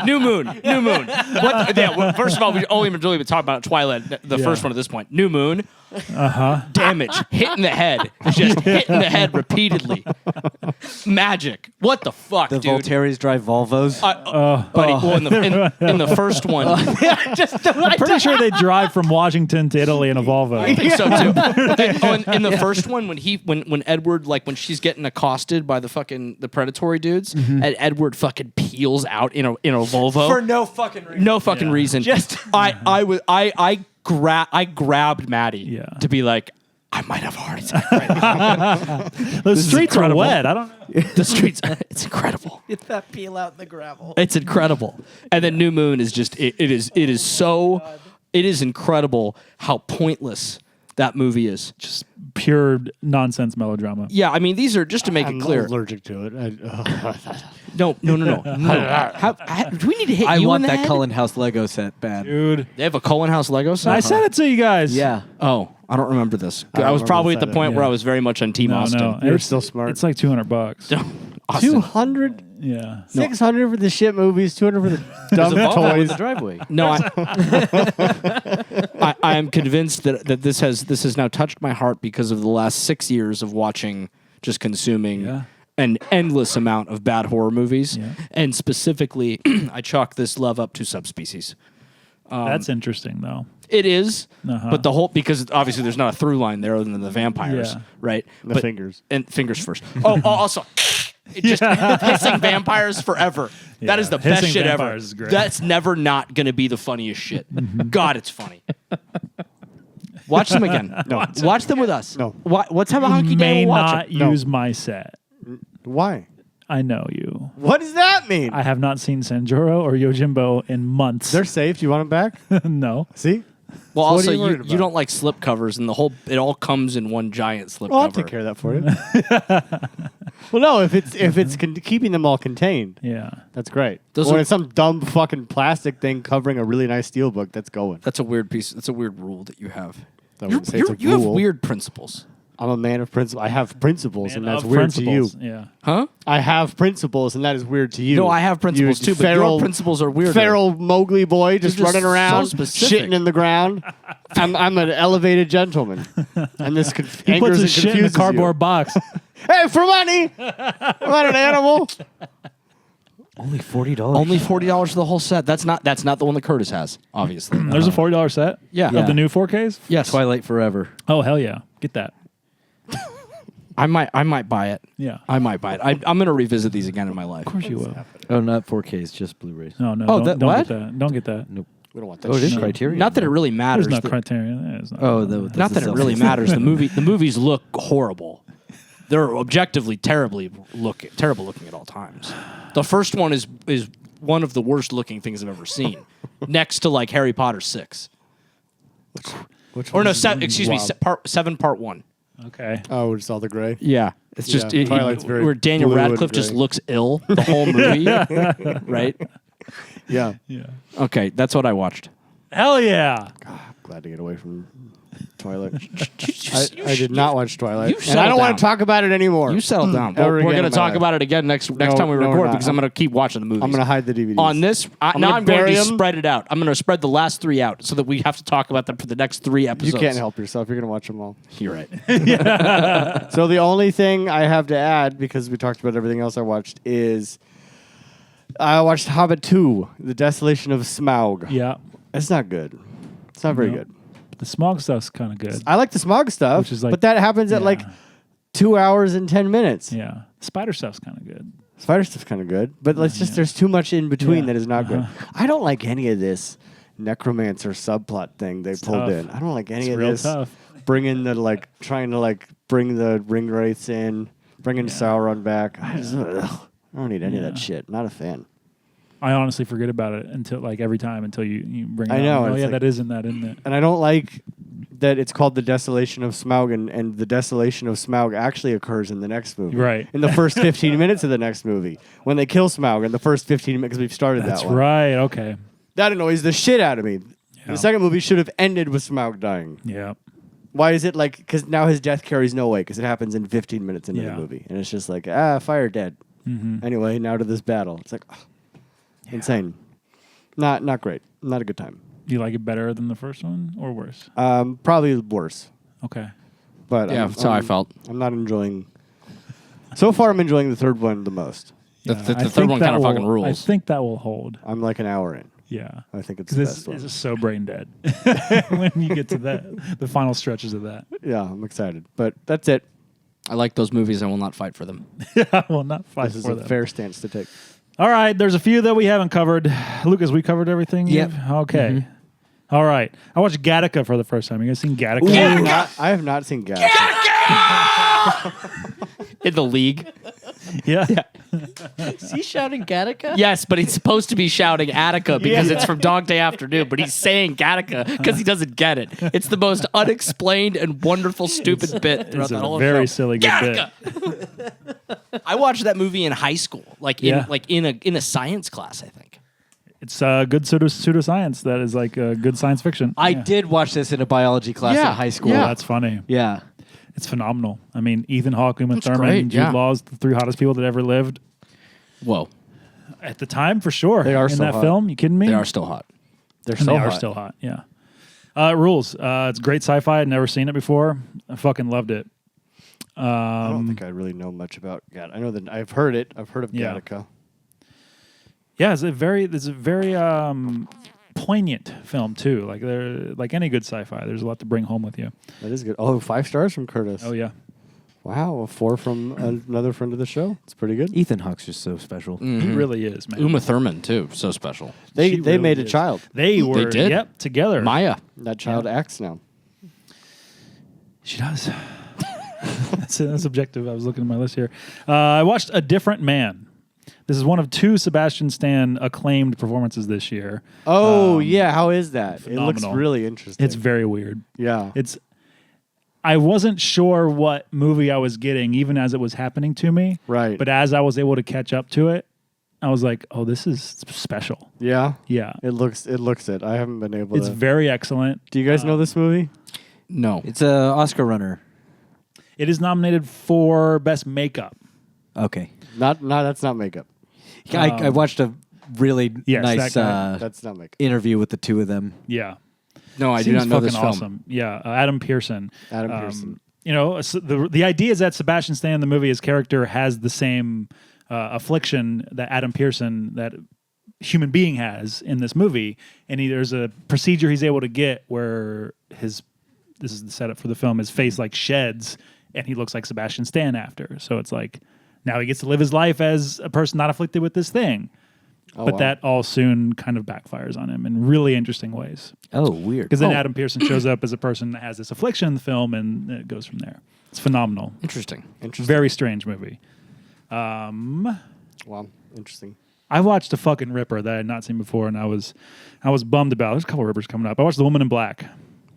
New Moon. What? Yeah. Well, first of all, we only really been talking about Twilight, the Yeah. first one at this point. New Moon. Damage. Hit in the head. Just hit in the head repeatedly. Magic. What the fuck, The dude? Voltaires drive Volvos. Buddy, well, in the first one, I'm pretty sure they drive from Washington to Italy in a Volvo. I think so too. In the first one, when Edward, like when she's getting accosted by the predatory dudes, and Edward fucking peels out in a Volvo no fucking reason. no fucking reason. Just- I grabbed Maddie Yeah. to be like, I might have a heart attack right now. The streets are incredible. wet. I don't know. The streets, it's incredible. Get that peel out in the gravel. It's incredible. And then New Moon is just it is incredible how pointless that movie is. Just pure nonsense melodrama. Yeah, I mean these are just to make I'm it clear. allergic to it. No. Do we need to hit I you want in the that head? Cullen House Lego set bad. Dude. They have a Cullen House Lego set. I sent it to you guys. Yeah. Oh, I don't remember this. don't I was remember probably the at the set. point where Yeah. I was very much on Team No, Austin. no. You're It's- still smart. It's like $200. Austin. 200, Yeah. 600 for the shit movies, 200 for the There's dumb a Volvo in toys. the driveway. No, I am convinced that this has now touched my heart because of the last 6 years of watching, just consuming Yeah. an endless amount of bad horror movies, Yeah. and specifically, I chalk this love up to Subspecies. That's interesting, though. It is, Uh-huh. but the whole because obviously there's not a through line there other than the vampires, Yeah. right? The fingers. And fingers first. Oh, also. Just hissing vampires forever. That Yeah, is the best hissing shit ever. vampires is great. That's never not going to be the funniest shit. God, it's funny. Watch them again. No. Watch them with us. No. Let's have a honky day. May We'll watch not them. No. use my set. Why? I know you. What does that mean? I have not seen Sanjuro or Yojimbo in months. They're safe. Do you want them back? No. See? Well, So what also are you worried you about? don't like slip covers, and it all comes in one giant slip Well, I'll cover. take care of that for you. Well, no, if it's keeping them all contained, Yeah. that's great. Those When are- it's some dumb fucking plastic thing covering a really nice steel book, that's going. That's a weird piece. That's a weird rule that you have. I wouldn't say it's a You have rule. weird principles, I'm a man of principle. I have principles, and Man that's of weird to you. principles. Yeah. huh? I have principles, and that is weird to you. No, I have principles You too, but feral, your principles are weird. Feral Mowgli boy just just running around, so specific. shitting in the ground. I'm an elevated gentleman, and this He angers puts and his shit in a confuses cardboard box. you. Hey, for money, I'm not an animal. Only $40. Only $40 for the whole set. That's not the one that Curtis has, obviously. There's a $40 set Yeah. of the new 4Ks? Yes. Twilight Forever. Oh, hell yeah. Get that. I might buy it. Yeah. I might buy it. I'm going to revisit these again in my life. Of course you will. Oh, not 4Ks, just Blu-rays. No, no. Oh, don't, that- don't what? get that. Don't get that. Nope. We don't want that. Oh, it is shit. Criterion. Not that it really matters. There's no that- criterion. There's no, Oh, not that it really matters. The movies look horrible. They're objectively terrible looking at all times. The first one is one of the worst looking things I've ever seen, next to like Harry Potter 6. Which Or no, one's excuse me, Wow. part 7, part 1. Okay. Oh, just all the gray. Yeah, it's just Yeah, Twilight's very where Daniel blue and Radcliffe just gray. looks ill the whole movie, right? Yeah. Yeah. Okay, that's what I watched. Hell yeah. Glad to get away from Twilight. I did not watch Twilight. you And settle I don't want down. to talk about it anymore. You settle down. Ever We're again going to in my talk life. about it again next time we no, we're record not. because I'm going to keep watching the movies. I'm going to hide the DVDs. On this, now gonna I'm going bury to 'em. spread it out. I'm going to spread the last 3 out so that we have to talk about them for the next 3 You episodes. can't help yourself. You're going to watch them all. You're right. So the only thing I have to add, because we talked about everything else I watched, is I watched Hobbit 2, The Desolation of Smaug. Yeah. It's not good. It's not very No. good. The Smaug stuff's kind of good. I like the Smaug stuff, Which is like- but that happens at yeah. like 2 hours and 10 minutes. Yeah. Spider stuff's kind of good. Spider stuff's kind of good, but let's just there's too much in between Yeah. that is not good. Uh-huh. I don't like any of this necromancer subplot thing they pulled tough. in. I don't like any It's of real this. tough. Bringing the trying to bring the ring wraiths in, bringing Sauron back. I don't need any of that Yeah. shit. Not a fan. I honestly forget about it until every time until you bring it I up. know, Oh it's yeah, like- that isn't that, isn't it? And I don't like that it's called the Desolation of Smaug, and the Desolation of Smaug actually occurs in the next movie. Right. In the first 15 minutes of the next movie. When they kill Smaug in the first 15 minutes, because we've started That's that one. right. Okay. That annoys the shit out of me. Yeah. The second movie should have ended with Smaug dying. Yeah. Why is it because now his death carries no weight because it happens in 15 minutes into Yeah. the movie. And it's just fire dead. Mm-hmm. Anyway, now to this battle. It's insane. Not great. Not a good time. Do you like it better than the first one or worse? Probably worse. Okay. But Yeah, that's how I felt. I'm not enjoying. So far, I'm enjoying the third one the most. The I third think one that kind of will- fucking rules. I think that will hold. I'm like an hour in. Yeah. I think it's the This best one. is so brain dead when you get to the final stretches of that. Yeah, I'm excited. But that's it. I like those movies. I will not fight for them. I will not fight This is for a them. fair stance to take. All right, there's a few that we haven't covered. Lucas, we covered everything? Yep. Yves? Okay. All right. I watched Gattaca for the first time. You guys seen Gattaca? I have not seen Gattaca. In the league. Yeah. Is he shouting Gattaca? Yes, but he's supposed to be shouting Attica because it's from Dog Day Afternoon, but he's saying Gattaca because he doesn't get it. It's the most unexplained and wonderful, stupid bit throughout It's that a whole very show. silly good Gattaca! I watched that movie in high school, Yeah. in a science class, I think. It's good pseudoscience that is like good science fiction. I Yeah. did watch this in a biology class Yeah. in high school. Oh, that's funny. Yeah. It's phenomenal. I mean, Ethan Hawke, Uma That's Thurman, great, Jude yeah. Law's the 3 hottest people that ever lived. Whoa, At the time, for sure. They are in so that hot. film. You kidding me? they are still hot. They're And so they are hot. still hot. Yeah. It rules. It's great sci-fi. I'd never seen it before. I fucking loved it. I don't think I really know much about Gattaca. I know that I've heard it. I've heard of Yeah. Gattaca. Yeah, it's a very poignant film too. Like any good sci-fi, there's a lot to bring home with you. That is good. Oh, 5 stars from Curtis. Oh yeah. Wow, a 4 from another friend of the show. It's pretty good. Ethan Hawke's just so special. He really is, man. Uma Thurman too, so special. They She really made a is. child. They were did? Yep, together. Maya. That child acts now. She does. That's objective. I was looking at my list here. I watched A Different Man. This is one of 2 Sebastian Stan acclaimed performances this year. Oh, yeah. How is that? It looks phenomenal. really interesting. It's very weird. yeah. I wasn't sure what movie I was getting even as it was happening to me. Right. But as I was able to catch up to it, I was like, "Oh, this is special." Yeah. Yeah. It looks it. I haven't been able It's to. very excellent. Do you guys know this movie? No. It's a Oscar runner. It is nominated for Best Makeup. Okay. Not that's not makeup. I watched a really Yes, nice that guy. That's not makeup. interview with the 2 of them. Yeah. No, I do Seems not know fucking this film. awesome. Yeah, Adam Pearson. Adam Pearson. You know, so the idea is that Sebastian Stan in the movie, his character has the same affliction that Adam Pearson, that human being, has in this movie, and there's a procedure he's able to get where this is the setup for the film, his face like sheds, and he looks like Sebastian Stan after. So it's like now he gets to live his life as a person not afflicted with this thing. Oh, But wow. that all soon kind of backfires on him in really interesting ways. Oh, weird. Because then Adam Pearson shows up as a person that has this affliction in the film, and it goes from there. It's phenomenal. Interesting. Very strange movie. Wow. Interesting. I watched a fucking ripper that I had not seen before, and I was bummed about. There's a couple rippers coming up. I watched The Woman in Black.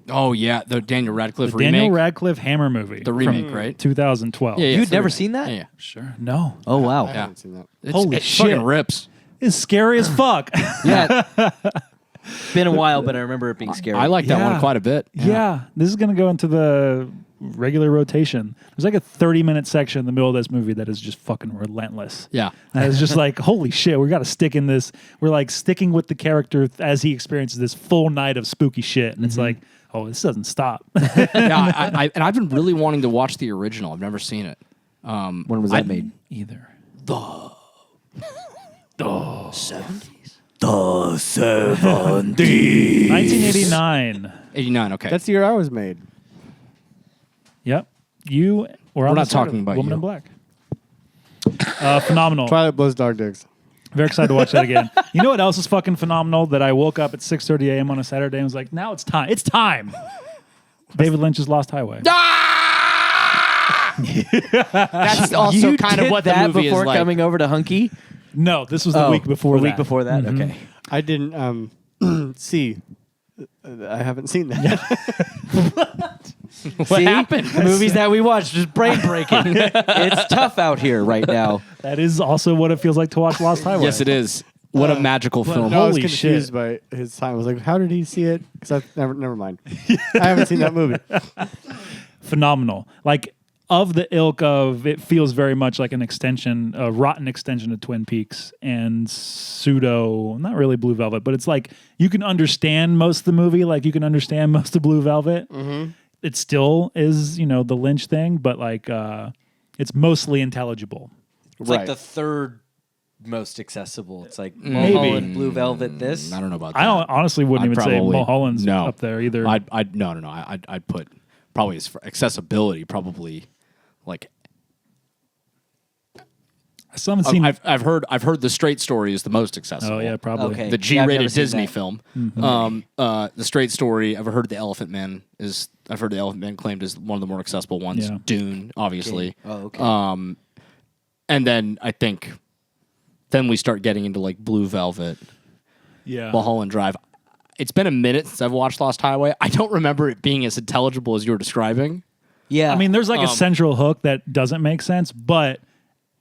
Oh yeah, the Daniel Radcliffe remake. Daniel Radcliffe Hammer movie. The remake, from right? 2012. Yeah, yeah, You'd it's the never remake. seen that? Yeah. Sure. No. Oh wow. I haven't seen that. Holy it shit. fucking rips. It's scary as fuck. Yeah. Been a while, but I remember it being scary. I like that one Yeah. quite a bit. Yeah. This is going to go into the regular rotation. There's like a 30-minute section in the middle of this movie that is just fucking relentless. Yeah. And it's just like, holy shit, we got to stick in this. We're like sticking with the character as he experiences this full night of spooky shit. And it's like, oh, this doesn't stop. Yeah, and I've been really wanting to watch the original. I've never seen it. When was that made? Either. The 70s? 1989. 89, okay. That's the year I was made. Yep. You were on We're the not side talking of about Woman you. in Black. Phenomenal. Twilight blows dog dicks. Very excited to watch that again. You know what else is fucking phenomenal? That I woke up at 6:30 a.m. on a Saturday and was like, now it's time. It's time. David Lynch's Lost Highway. That's also You kind did of what that the movie before is like. coming over to Hunky. No, this was the week before the that. week before that. Mm-hmm. Okay. I didn't see. I haven't seen that. What happened? The movies that we watch just brain breaking. It's tough out here right now. That is also what it feels like to watch Lost Highway. Yes, it is. What a magical film. No, I was Holy confused shit. by his time. I was like, how did he see it? Because I've never mind. I haven't seen that movie. Phenomenal. Like, of the ilk of, it feels very much like an extension, a rotten extension of Twin Peaks and pseudo, not really Blue Velvet, but it's like you can understand most of the movie, like you can understand most of Blue Velvet. It still is, you know, the Lynch thing, but like it's mostly intelligible. It's Right. like the third most accessible. It's like Maybe. Mulholland, Blue Velvet, this. I don't know about that. I don't honestly wouldn't I'd even say probably- Mulholland's no. up there either. No. I'd put probably as for accessibility, probably like I still haven't seen. I've heard the Straight Story is the most accessible. Oh yeah, probably. Okay. The Yeah, I've never G-rated seen Disney that. film. The Straight Story. I've heard the Elephant Man claimed as one of the more accessible ones. Yeah. Dune, obviously. Oh, okay. And then I think then we start getting into like Blue Velvet, Yeah. Mulholland Drive. It's been a minute since I've watched Lost Highway. I don't remember it being as intelligible as you were describing. Yeah. I mean, there's like a central hook that doesn't make sense, but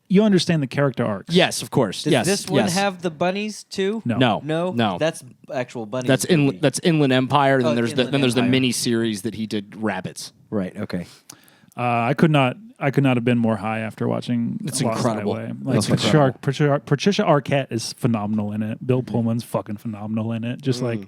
you understand the character arcs. Yes, of course. does yes. this one yes. have the bunnies too? No. No. That's actual bunnies. That's movie. Inland Empire. And Oh, then there's Inland the Empire. mini series that he did Rabbits. Right. Okay. I could not have been more high after watching. It's Lost incredible. Highway. It's Like incredible. Patricia Arquette is phenomenal in it. Bill Pullman's fucking phenomenal in it. Just like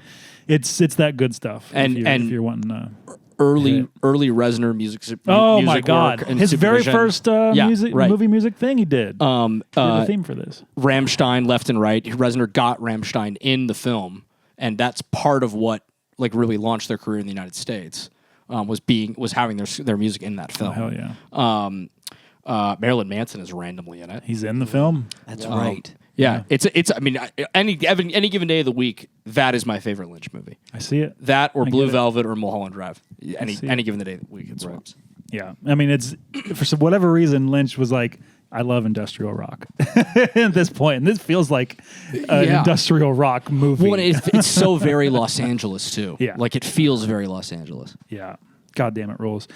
it's that good stuff. And- if you're wanting Early Yeah. Reznor music. oh music my god, work and his very supervision. first Yeah, right. movie music thing he did. He did the theme for this. Rammstein left and right. Reznor got Rammstein in the film, and that's part of what like really launched their career in the United States. Was having their music in that film. Hell yeah, Marilyn Manson is randomly in it. he's in the film. That's right. Yeah, it's. I mean, any given day of the week, that is my favorite Lynch movie. I see it. That or I Blue get it. Velvet or Mulholland Drive. Any see given day of the week, it swaps. Yeah, I mean, it's for whatever reason, Lynch was like, I love industrial rock at this point, and this feels like an Yeah. industrial rock movie. Well, it's so very Los Angeles too. Yeah. like it feels very Los Angeles. Yeah. God damn it, rules.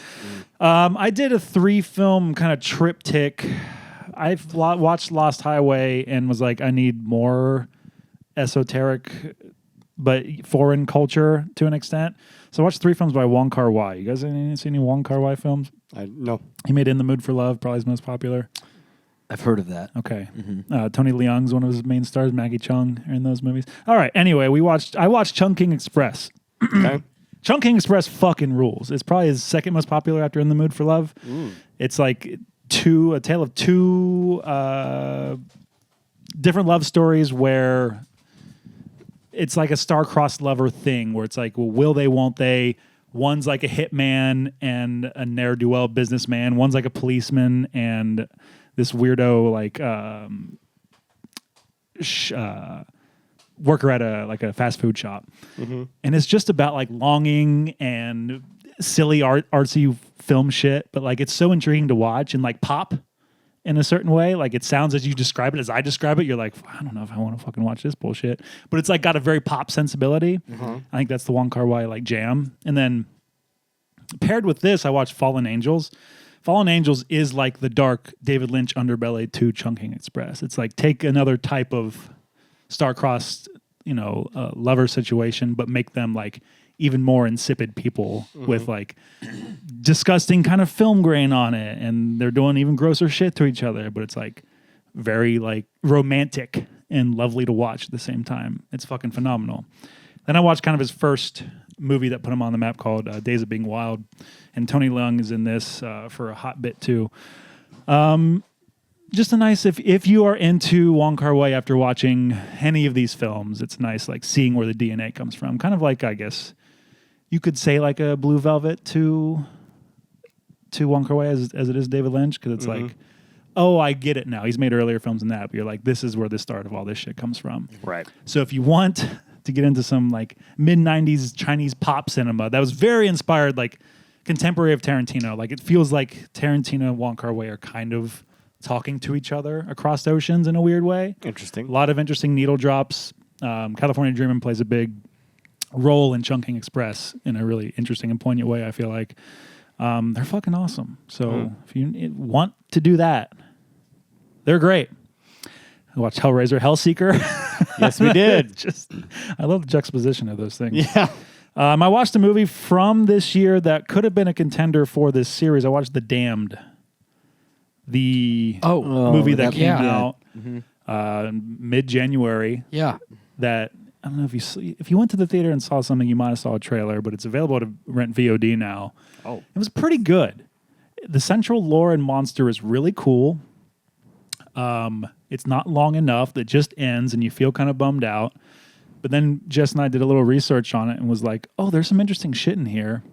I did a 3-film kind of triptych. I've watched Lost Highway and was like, I need more esoteric but foreign culture to an extent. So I watched 3 films by Wong Kar Wai. You guys see any Wong Kar Wai films? No. He made In the Mood for Love, probably his most popular. I've heard of that. Okay. Tony Leung's one of his main stars. Maggie Chung are in those movies. All right. Anyway, I watched Chungking Express. Okay. Chungking Express fucking rules. It's probably his second most popular after In the Mood for Love. It's like a tale of two different love stories where it's like a star-crossed lover thing where it's like, well, will they, won't they? One's like a hitman and a ne'er-do-well businessman. One's like a policeman and this weirdo like worker at a fast food shop. And it's just about like longing and silly artsy film shit, but like it's so intriguing to watch and like pop in a certain way. Like it sounds as you describe it, as I describe it, you're like, I don't know if I want to fucking watch this bullshit. But it's like got a very pop sensibility. I think that's the Wong Kar Wai like jam. And then paired with this, I watched Fallen Angels. Fallen Angels is like the dark David Lynch underbelly to Chungking Express. It's like take another type of star-crossed, lover situation, but make them like even more insipid people with like disgusting kind of film grain on it, and they're doing even grosser shit to each other, but it's like very like romantic and lovely to watch at the same time. It's fucking phenomenal. Then I watched kind of his first movie that put him on the map called Days of Being Wild, and Tony Leung is in this for a hot bit too. Just a nice, if you are into Wong Kar Wai after watching any of these films, it's nice like seeing where the DNA comes from. Kind of like, I guess you could say like a Blue Velvet to Wong Kar Wai as it is David Lynch, because it's like, oh, I get it now. He's made earlier films than that, but you're like, this is where the start of all this shit comes from. Right. So if you want to get into some like mid-90s Chinese pop cinema that was very inspired, like contemporary of Tarantino, like it feels like Tarantino and Wong Kar Wai are kind of talking to each other across oceans in a weird way. Interesting. A lot of interesting needle drops. California Dreamin' plays a big role in Chungking Express in a really interesting and poignant way, I feel like. They're fucking awesome. So if you want to do that, they're great. I watched Hellraiser, Hellseeker. Yes, we did. I love the juxtaposition of those things. Yeah. I watched a movie from this year that could have been a contender for this series. I watched The Damned. The movie that came out mid-January. Yeah. That I don't know if you went to the theater and saw something, you might have saw a trailer, but it's available to rent VOD now. Oh, it was pretty good. The central lore and monster is really cool. It's not long enough that just ends, and you feel kind of bummed out. But then Jess and I did a little research on it and was like, oh, there's some interesting shit in here.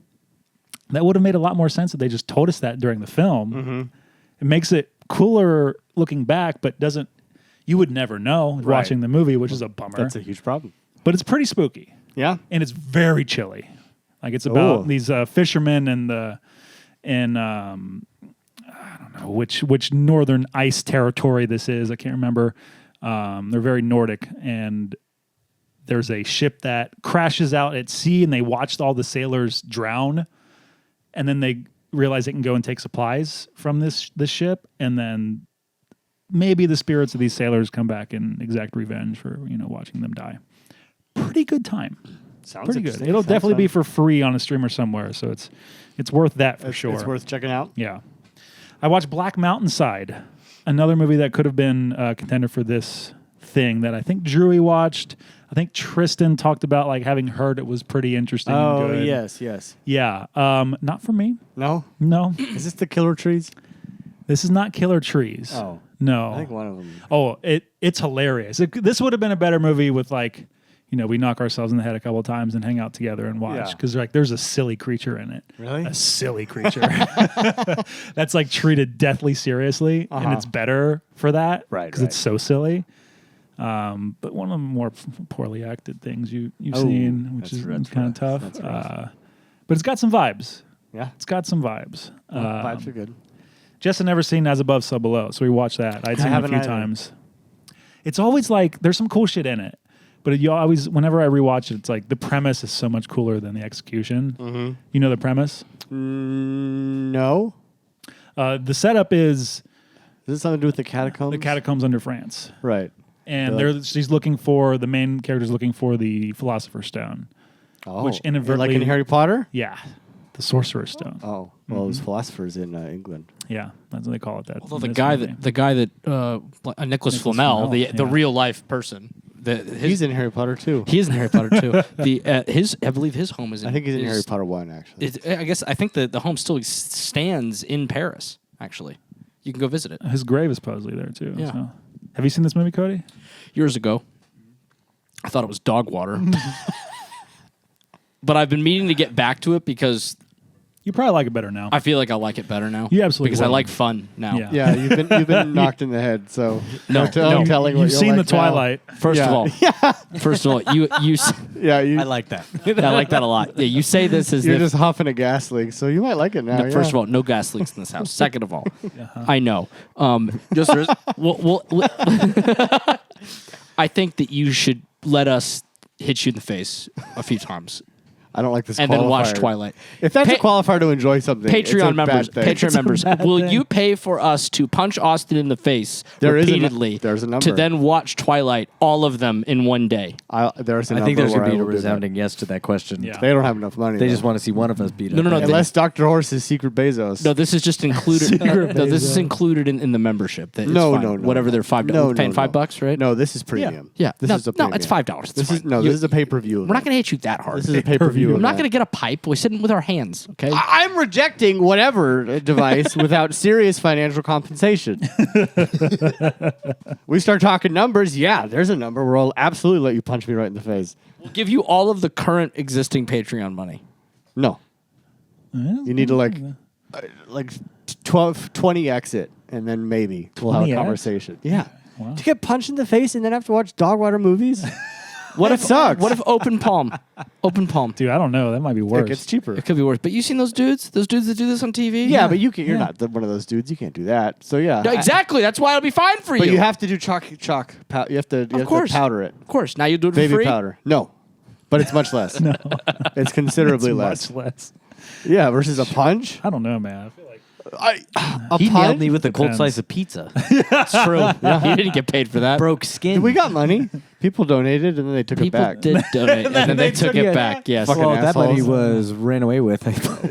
That would have made a lot more sense if they just told us that during the film. It makes it cooler looking back, but doesn't. You would never know watching the movie, which is a bummer. that's a huge problem. But it's pretty spooky. Yeah. And it's very chilly. Like it's about these fishermen and I don't know which northern ice territory this is. I can't remember. They're very Nordic, and there's a ship that crashes out at sea, and they watched all the sailors drown, and then they realize they can go and take supplies from this ship, and then maybe the spirits of these sailors come back and exact revenge for watching them die. Pretty good time. Sounds Pretty good. interesting. It'll Sounds definitely be fun. for free on a streamer somewhere, so it's worth that for sure. It's worth checking out. Yeah. I watched Black Mountainside, another movie that could have been a contender for this thing that I think Drewy watched. I think Tristan talked about like having heard it was pretty interesting and good. Yes. Yeah. Not for me. No? No. Is this the Killer Trees? This is not Killer Trees. Oh. No. I think one of them. Oh, it's hilarious. This would have been a better movie with like, we knock ourselves in the head a couple of times and hang out together and watch, because like there's a silly creature in it. Really? A silly creature. That's like treated deathly seriously, and it's better for that, Right, because it's so silly. But one of the more poorly acted things you've seen, which is kind of tough. That's rough. But it's got some vibes. Yeah. It's got some vibes. Vibes are good. Jess had never seen As Above, So Below, so we watched that. I'd seen it a few times. It's always like there's some cool shit in it, but you always, whenever I rewatch it, it's like the premise is so much cooler than the execution. You know the premise? No. The setup is Is it something to do with the catacombs? the catacombs under France, Right. and she's looking for the main character's looking for the Philosopher's Stone, which inadvertently, like in Harry Potter? yeah, the Sorcerer's Stone. Oh, well, it was philosophers in England. Yeah, that's what they call it. That Although in the this guy movie. that Nicholas Flamel, Flamel, the yeah. real life person, He's in Harry Potter too. he is in Harry Potter too. I believe his home is in. I think he's in is- Harry Potter 1, actually. I think the home still stands in Paris. Actually, you can go visit it. His grave is supposedly there too. Yeah. So. Have you seen this movie, Cody? Years ago, I thought it was dog water, but I've been meaning to get back to it because You probably like it better now. I feel like I like it better now. You absolutely because I will. like fun now. Yeah. Yeah, you've been knocked in the head. So No, telling what You've you'll seen like the Twilight. First of all, you now. Yeah, I like that. I like that a lot. Yeah, you say this as you're if just huffing a gas leak, so you might like it now. no, first of yeah. all, no gas leaks in this house. Second of all, Uh-huh. I know. Just I think that you should let us hit you in the face a few times I don't like this. and then watch qualifier. Twilight. If that's a Pa- qualifier to enjoy something, it's a Patreon members, bad thing. Patreon members, bad will thing. you pay for us to punch Austin in the face There is a nu- repeatedly there's a number. to then watch Twilight, all of them in one day? There's a I number think there's where going to be I a will do that. resounding yes to that question. Yeah. They don't have enough money. They though. just want to see one of us beat No, up. no, no, that Unless Dr. Horse is Secret Bezos. No, this is just included. Secret no, this is Bezos. included in the membership. That it's No, fine. no, no, Whatever no. they're $5. No, We're paying no, no. $5, right? No, this is premium. Yeah. This no, is a no, premium. it's $5. This is this is a pay-per-view. We're not going to hit you that hard. This is a pay-per-view. I'm not going to get a pipe. We're sitting with our hands. Okay. I'm rejecting whatever device without serious financial compensation. We start talking numbers. Yeah, there's a number where I'll absolutely let you punch me right in the face. We'll give you all of the current existing Patreon money. No, you need to like 20 exit, and then maybe we'll have a 20x? conversation. Yeah, Wow. to get punched in the face and then have to watch dog water movies. What That sucks. What if open palm? Open palm. Dude, I don't know. That might be It worse. gets cheaper? It could be worse. But you seen those dudes? Those dudes that do this on TV? Yeah, but you can. You're Yeah. not one of those dudes. You can't do that. So yeah, No, exactly. That's why it'll be fine for But you. you have to do chalk. You have to. You have course. to powder it. Of course. Now you do it for Baby free. powder. No, but it's much less. no, It's considerably it's less. much less. Yeah, versus a punch. I don't know, man. I feel like A He nailed punch. me with a cold Depends. slice of pizza. It's true. You didn't get paid for that. Broke skin. We got money. People donated and then they took People it back. did donate, and then they took it back. Yes. Fucking well, that money assholes. was ran away with.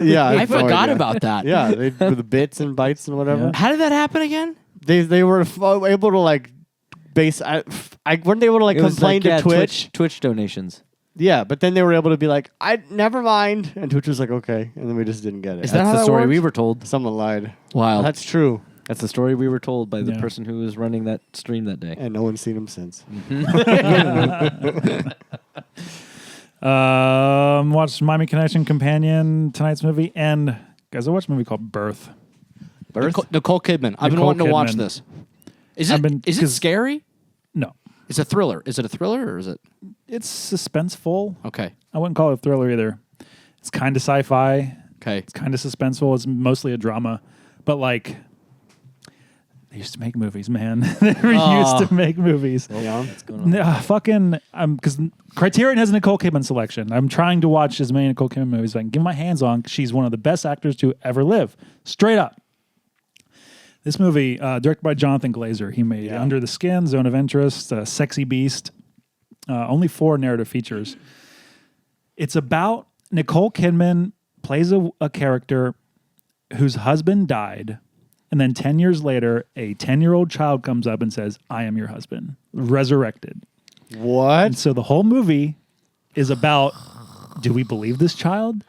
Yeah, I have no forgot idea. about that. Yeah, they with the bits and bytes and whatever. Yeah. How did that happen again? They were able to like base. I weren't they able to like It was complain like, to yeah, Twitch. Twitch donations. Yeah, but then they were able to be like, I never mind, and Twitch was like, okay, and then we just didn't get it. Is that That's how the that story works? we were told. Someone lied. Wow. That's true, That's the story we were told by the Yeah. person who was running that stream that day. and no one's seen him since. watched Miami Connection Companion, tonight's movie, and guys, I watched a movie called Birth. Birth. Nicole Kidman. I've been Nicole wanting to watch Kidman. this. Is I've it? been- Is it 'cause- scary? No, It's a thriller. Is it a thriller or is it? it's suspenseful. Okay. I wouldn't call it a thriller either. It's kind of sci-fi. Okay. It's kind of suspenseful. It's mostly a drama, but like they used to make movies, man. They were used to make movies. Yeah. Fucking, because Criterion has a Nicole Kidman selection. I'm trying to watch as many Nicole Kidman movies as I can get my hands on. 'Cause she's one of the best actors to ever live. Straight up. This movie, directed by Jonathan Glazer, he made Under the Skin, Zone of Interest, Sexy Beast. Only 4 narrative features. It's about Nicole Kidman plays a character whose husband died. And then 10 years later, a 10-year-old child comes up and says, I am your husband, resurrected. What? And so the whole movie is about, do we believe this child?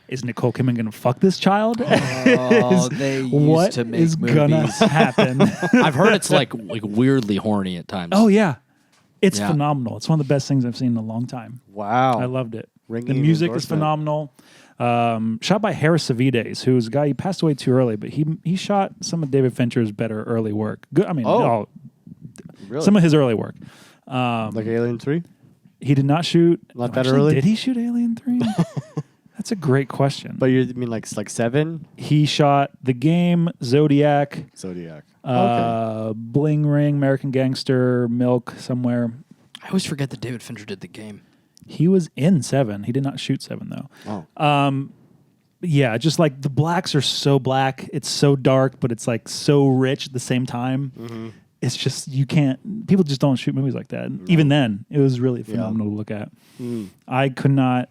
Is Nicole Kidman going to fuck this child? Oh, they used What to make is going to movies. happen? I've heard it's like weirdly horny at times. Oh, yeah. It's Yeah. phenomenal. It's one of the best things I've seen in a long time. Wow. I loved it. Ringing The music is endorsement. phenomenal. Shot by Harris Savides, who's a guy, he passed away too early, but he shot some of David Fincher's better early work. Good. I mean, Oh. Really? some of his early work. Like Alien 3? He did not shoot. Not that Actually, early? Did he shoot Alien 3? That's a great question. But you mean like 7? He shot The Game, Zodiac, Zodiac. Okay. Bling Ring, American Gangster, Milk, somewhere. I always forget that David Fincher did The Game. He was in 7. He did not shoot 7, though. Oh. Yeah, just like the blacks are so black. It's so dark, but it's like so rich at the same time. Mm-hmm. It's just, you can't, people just don't shoot movies like that. Even then, it was really phenomenal to look at. Mm. I could not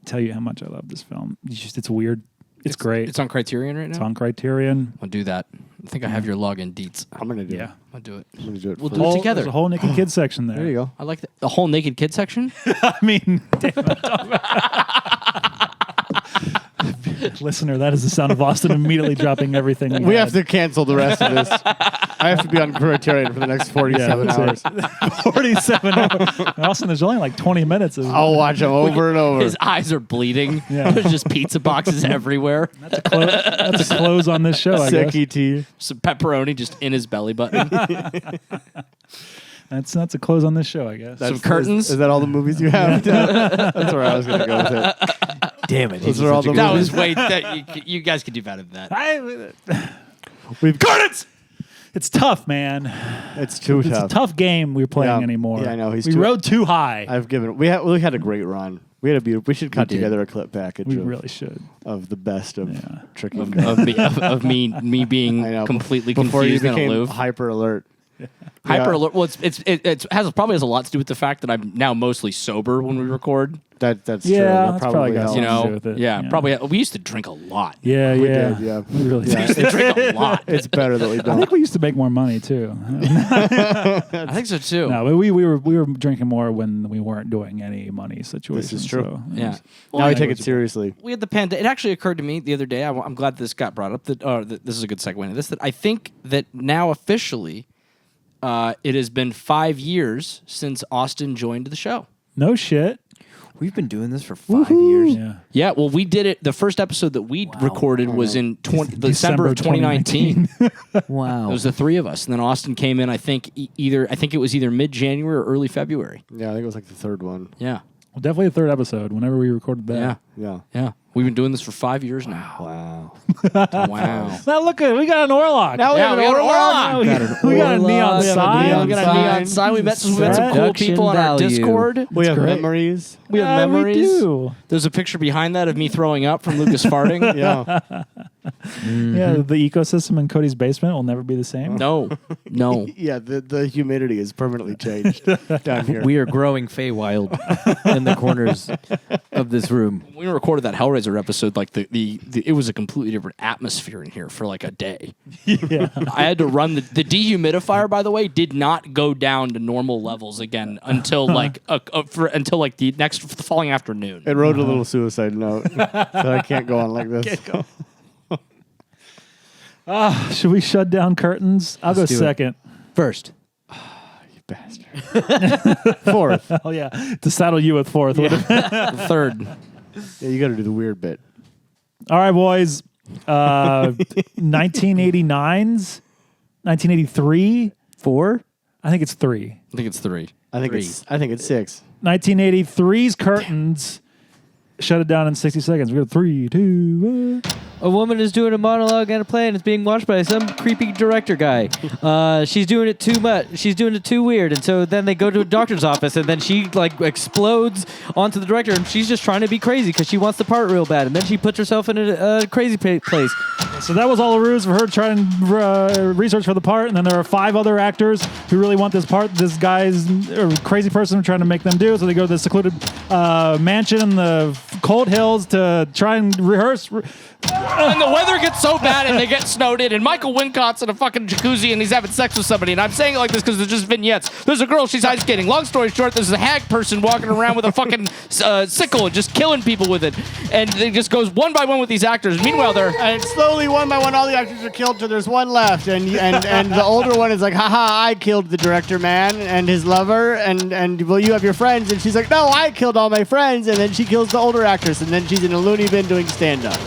tell you how much I love this film. It's weird. It's great. It's on Criterion right now. It's on Criterion. I'll do that. I think I have your login deets. I'm going to do it. Yeah. I'll do it. I'm going to do it. We'll for do you. it together. There's a whole naked kid section there. There you go. I like the whole naked kid section. I mean, damn it. Listener, that is the sound of Austin immediately dropping everything. We have to cancel the rest of this. I have to be on Criterion for the next 47 hours. 47 hours. Austin, there's only like 20 minutes of I'll watch them over and over. His eyes are bleeding. Yeah. There's just pizza boxes everywhere. That's a close on this show, I guess. Sick ET. Some pepperoni just in his belly button. That's a close on this show, I guess. Some curtains. Is that all the movies you have? That's where I was going to go with it. Damn it. Those are all the That movies. was way. You guys could do better than that. We've Curtains! It's tough, man. It's too It's tough. a tough game we're playing Yeah. anymore. Yeah, I know. We rode too high. We had a great run. We had a beautiful. We should cut together a clip package. We of, really should. of the best of Yeah. tricking of me being I know. completely before confused you and became aloof. hyper alert. Hyper Yeah. alert. Well, it probably has a lot to do with the fact that I'm now mostly sober when we record. That's Yeah, true. That that's probably got helps. You something to do know, with it. yeah, Yeah. probably. We used to drink a lot. Yeah, We yeah. did, yeah. We really Yeah. did. We used to drink a lot. It's better that we I don't. think we used to make more money too. I think so too. No, but we were drinking more when we weren't doing any money situations. true. So, Yeah. Now I Well, take it seriously. we had the pandemic. It actually occurred to me the other day. I'm glad this got brought up. That this is a good segue into this. That I think that now officially, it has been 5 years since Austin joined the show. No shit. We've been doing this for 5 years. Yeah. Yeah, well, we did it. The first episode that we recorded was in December of 2019. Wow. It was the three of us, and then Austin came in. I think it was either mid-January or early February. Yeah, I think it was like the third one. Yeah, Well, definitely the third episode. Whenever we recorded that. yeah, Yeah. yeah. We've been doing this for 5 years now. Wow. Wow. Now look at we got an Orlok. Now we have an Orlok. We got a neon We have a sign. neon We got a sign. neon sign. We met some cool Production people on our value. Discord. We have great. memories. We have Yeah, memories. We do. There's a picture behind that of me throwing up from Lucas farting. Yeah. Yeah, the ecosystem in Cody's basement will never be the same. No, no. Yeah, the humidity is permanently changed down here. We are growing Feywild in the corners of this room. When we recorded that Hellraiser episode, like it was a completely different atmosphere in here for like a day. Yeah. I had to run the dehumidifier. By the way, did not go down to normal levels again until like the next following afternoon. It wrote a little suicide note that I can't go on like this. Should we shut down curtains? I'll Let's go do it. second. First. You bastard. Fourth. Oh yeah, to saddle you with fourth. The third. Yeah, you got to do the weird bit. All right, boys. 1989's, 1983, 4. I think it's 3. I think it's 3. I think it's 6. 1983's curtains. Shut it down in 60 seconds. We go 3, 2, 1. A woman is doing a monologue at a play and it's being watched by some creepy director guy. She's doing it too much. She's doing it too weird. And so then they go to a doctor's office and then she like explodes onto the director and she's just trying to be crazy because she wants the part real bad. And then she puts herself in a crazy place. So that was all the ruse for her trying to research for the part. And then there are 5 other actors who really want this part. This guy's a crazy person trying to make them do. So they go to the secluded mansion in the cold hills to try and rehearse. And the weather gets so bad and they get snowed in, and Michael Wincott's in a fucking jacuzzi and he's having sex with somebody. And I'm saying it like this because there's just vignettes. There's a girl, she's ice skating. Long story short, there's a hag person walking around with a fucking sickle and just killing people with it. And it just goes one by one with these actors. Meanwhile, they're And slowly, one by one, all the actors are killed, so there's one left. And the older one is like, haha, I killed the director man and his lover, and well, you have your friends. And she's like, no, I killed all my friends. And then she kills the older actress, and then she's in a loony bin doing stand-up.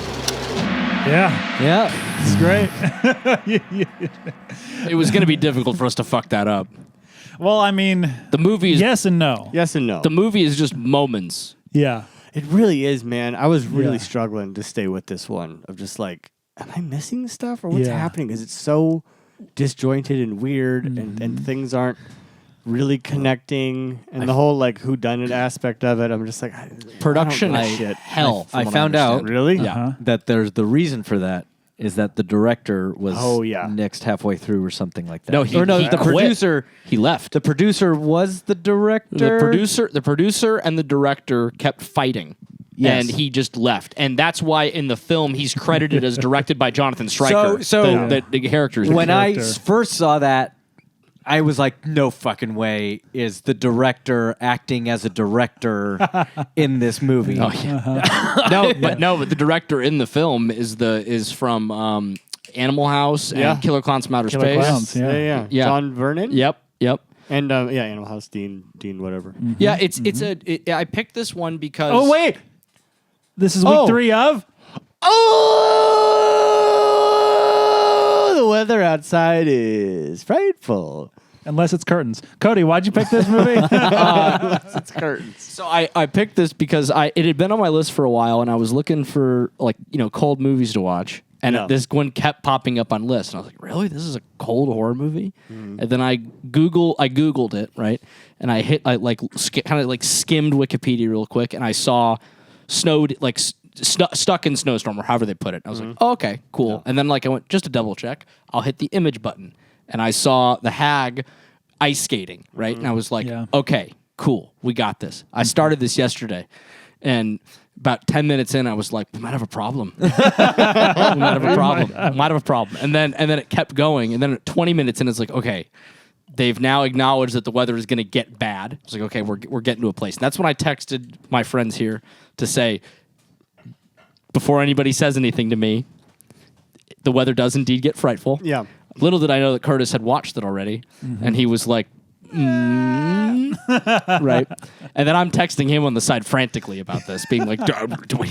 Yeah, Yeah. it's great. it was going to be difficult for us to fuck that up. Well, I mean, The movie is yes and no. Yes and no. the movie is just moments. Yeah. It really is, man. I was really Yeah. struggling to stay with this one of just like, am I missing stuff or what's Yeah. happening? Because it's so disjointed and weird, and things aren't really connecting, and the whole like whodunit aspect of it. I'm just like, Production I don't give a shit. hell. I from what found understand. out Really? Yeah. Uh-huh. that there's the reason for that is that the director was next halfway through or something like that. No, he the quit. producer. He left. The producer was the director. The producer and the director kept fighting. Yes. And he just left. And that's why in the film he's credited as directed by Jonathan Stryker. So- the characters. When I character. first saw that, I was like, no fucking way is the director acting as a director in this movie. Oh, yeah. But the director in the film is from Animal House Yeah. and Killer Clowns from Outer Killer Space. Clowns. Yeah. Yeah. John Vernon. Yep. And Animal House, Dean, whatever. Yeah, I picked this one because Oh wait, this is week Oh. 3 of. Oh, the weather outside is frightful. Unless it's curtains. Cody, why'd you pick this movie? It's curtains. So I picked this because it had been on my list for a while, and I was looking for cold movies to watch, and Yeah. this one kept popping up on lists, and I was like, really, this is a cold horror movie? And then I googled it, right, and I skimmed Wikipedia real quick, and I saw snowed stuck in snowstorm or however they put it. I was like, oh, okay, cool. And then I went just to double check. I'll hit the image button, and I saw the hag ice skating, right? And I was like, Yeah. okay, cool, we got this. I started this yesterday, and about 10 minutes in, I was like, we might have a problem. We might have a problem. And then it kept going. And then at 20 minutes in, it's like, okay, they've now acknowledged that the weather is going to get bad. It's like, okay, we're getting to a place. And that's when I texted my friends here to say, before anybody says anything to me, the weather does indeed get frightful. Yeah. Little did I know that Curtis had watched it already, and he was like, right. And then I'm texting him on the side frantically about this, being like, do we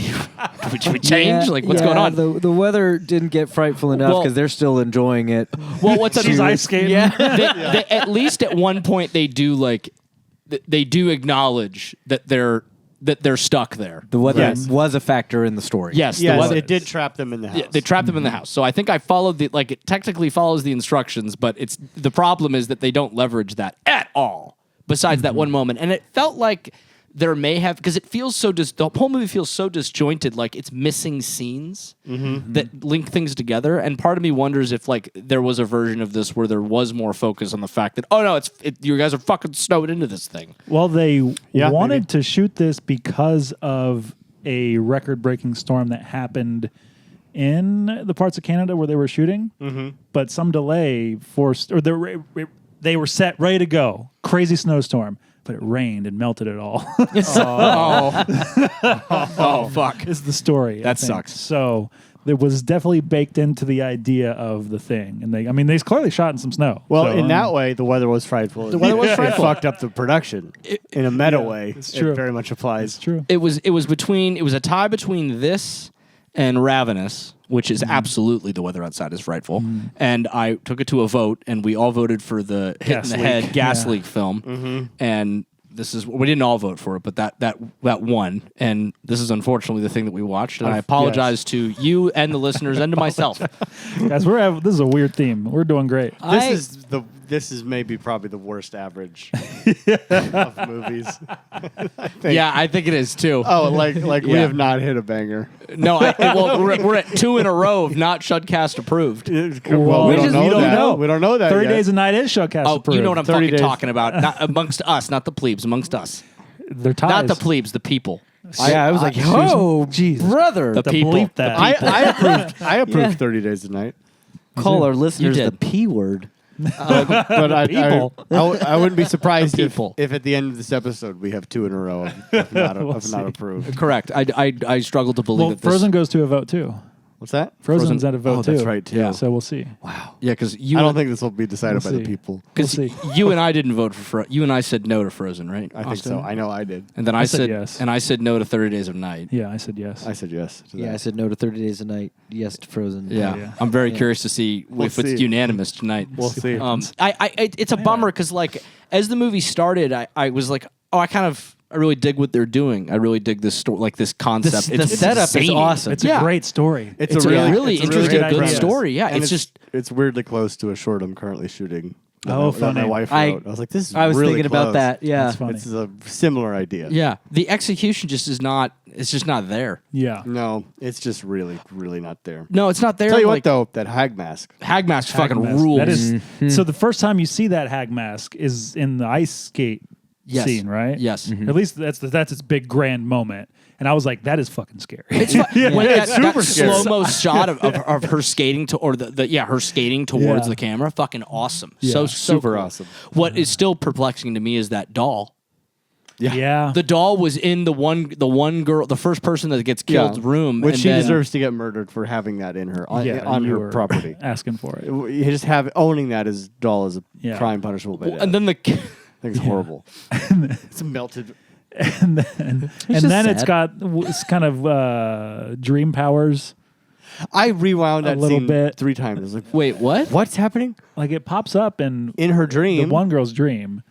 change? Yeah, Like, what's going on? The weather didn't get frightful enough Well- because they're still enjoying it. Well, what's She's ice skating. they, at least at one point they do they do acknowledge that they're stuck there. The weather Yes. was a factor in the story. Yes, the Yes, weather. it did trap them in the house. Yeah, they trapped them in the house. So I think I followed it technically follows the instructions, but the problem is that they don't leverage that at all. Besides that one moment, and it felt like there may have, because it feels so the whole movie feels so disjointed, like it's missing scenes that link things together. And part of me wonders if there was a version of this where there was more focus on the fact that, oh no, you guys are fucking snowed into this thing. Well, they Yeah, wanted maybe. to shoot this because of a record-breaking storm that happened in the parts of Canada where they were shooting, but some delay forced, or they were set ready to go. Crazy snowstorm, but it rained and melted it all. Oh fuck. Is the story. I That think. sucks. So it was definitely baked into the idea of the thing, and they clearly shot in some snow. Well, So, in that way, the weather was frightful. The weather was frightful. It fucked up the production. In a meta way, it's true. it very much applies. it's true. It was a tie between this and Ravenous, which is absolutely The Weather Outside is Frightful. And I took it to a vote, and we all voted for the hit Gas in the leak. head gas Yeah. leak film. And we didn't all vote for it, but that won. And this is unfortunately the thing that we watched. And I apologize to you and the listeners and to myself. Guys, this is a weird theme. We're doing great. This is maybe probably the worst average of movies. Yeah, I think it is too. Oh, we Yeah. have not hit a banger. No, we're at 2 in a row of not SHUDcast approved. Well, we we just- don't we know don't that. know. We don't know that 30 yet. Days a Night is SHUDcast Oh, approved. you know what I'm 30 fucking days. talking about. Not amongst us, not the plebes, amongst us. They're ties. Not the plebes, the people. Yeah, I was like, oh, Jesus. brother. The people. bleep that. I approved 30 Days a Night. Call our listeners You the did. P word. But People. I wouldn't be surprised People. if at the end of this episode we have 2 in a row of not approved. Correct. I struggle to believe Well, that this. Frozen goes to a vote too. What's that? Frozen's at a vote Oh, too. that's right, too. Yeah. So we'll see. Yeah, because I don't think this will be decided We'll by the see. people. We'll because see. you and I didn't vote for you and I said no to Frozen, right? I think so. I know I did. And then I said said yes. and I said no to 30 Days of Night. Yeah, I said yes. I said yes to Yeah, I that. said no to 30 Days a Night. Yes to Frozen. Yeah. Yeah. I'm very Yeah. curious to see if see. it's unanimous tonight. We'll see. It's a bummer because as the movie started, I was like, oh, I really dig what they're doing. I really dig this story, this concept. The setup is zany. awesome. It's Yeah. a great story. It's a really it's a interesting, great good premise. story. Yeah, And it's it's weirdly close to a short I'm currently shooting. that Oh, my- that my funny. wife I- wrote. I was like, this is I was really thinking about close. that. Yeah. That's funny. It's a similar idea. yeah. The execution just is not. It's just not there. Yeah. No, it's just really, really not there. No, it's not there. Tell you what, though, that hag mask. Hag Mask Hag fucking mask. rules. That is so. The first time you see that hag mask is in the ice skate Yes. scene, right? Yes. At least that's its big grand moment. And I was like, that is fucking scary. It's when that super scary. slow mo shot of her skating her skating towards Yeah. the camera, fucking awesome. Yeah. So Super cool. awesome. What is still perplexing to me is that doll. Yeah. The doll was in the one girl, the first person that gets killed room, which and she then- deserves to get murdered for having that in her on you her were property. asking for it. You just owning that as doll is a Yeah. crime punishable by death. and then the I think it's horrible. It's melted. And then just it's sad. got it's kind of dream powers. I rewound A that little scene bit. 3 times. I was like, wait, what? what's happening Like it pops up in in her dream? the one girl's dream.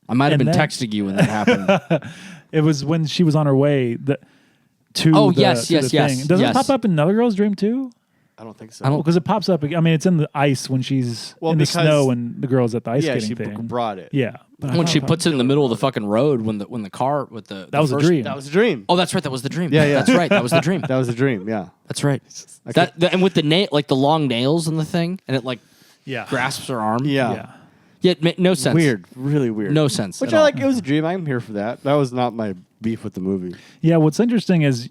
I might have And been then- texting you when that happened. It was when she was on her way to Oh, the, yes, to yes, the yes, thing. Does yes. it pop up in another girl's dream too? I don't think so. I don't- Because it pops up. I mean, it's in the ice when she's Well, in the because- snow and the girl's at the ice yeah, skating she thing. brought it. Yeah, but I when thought she it puts it in the middle of the fucking road when the car with the That was a first- dream. That was a dream. Oh, that's right. That was the dream. Yeah, yeah. That's right. That was the dream. That was a dream. Yeah. That's right. Okay. And with the like the long nails and the thing, and it like yeah, grasps her arm. Yeah. yeah. Yeah, it made no sense. Weird. Really weird. No sense. Which at I all. like. It was a dream. I'm here for that. That was not my beef with the movie. Yeah, what's interesting is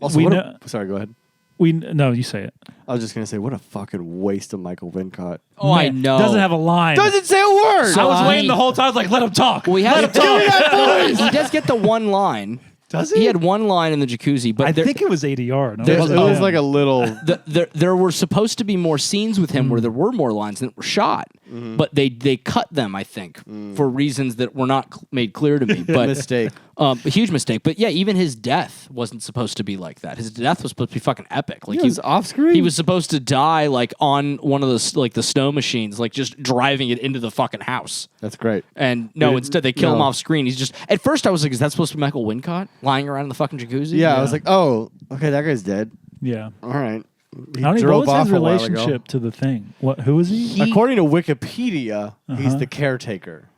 Also, We what know- sorry, go ahead. no, you say it. I was just gonna say, what a fucking waste of Michael Wincott. Oh, I Man, know. Doesn't have a line. Doesn't say a word. So I was I- waiting the whole time. I was like, let him talk. We had voice. he does get the one line. Does He had one line in the jacuzzi, but I there, think it was ADR. No, It was wasn't him. like a little. there were supposed to be more scenes with him where there were more lines that were shot, but they cut them, I think, for reasons that were not made clear to me. But mistake. a huge mistake. But yeah, even his death wasn't supposed to be like that. His death was supposed to be fucking epic. Like He was off screen. He was supposed to die like on one of the like the snow machines, like just driving it into the fucking house. That's great. And no, Dude, instead they kill him no. off screen. He's just at first I was like, is that supposed to be Michael Wincott lying around in the fucking jacuzzi? Yeah, I was like, oh, okay, that guy's dead. Yeah. All right. He What drove was off his a while ago. relationship to the thing? What? Who is he? According to Wikipedia, he's the caretaker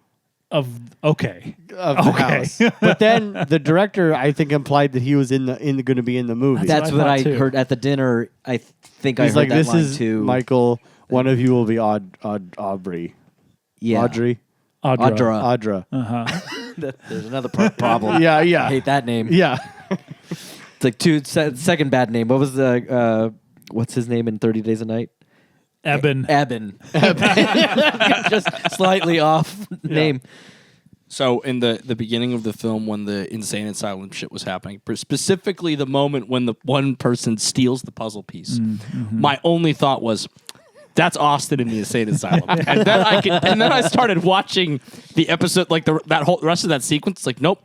Okay. of the Okay. house. But then the director, I think, implied that he was going to be in the movie. That's what I what I thought, too. heard at the dinner. I think He's I heard like, that this line is too. Michael. One of you will be Aubrey. Yeah. Audrey. Audra. Audra. There's another problem. Yeah, I yeah. hate that name. Yeah. It's like second bad name. What was the what's his name in 30 Days a Night? Eben. Eben. Just slightly off name. So in the beginning of the film, when the insane asylum shit was happening, specifically the moment when the one person steals the puzzle piece, my only thought was, "That's Austin in the insane asylum." And then I started watching the episode, like that whole rest of that sequence. It's like, nope,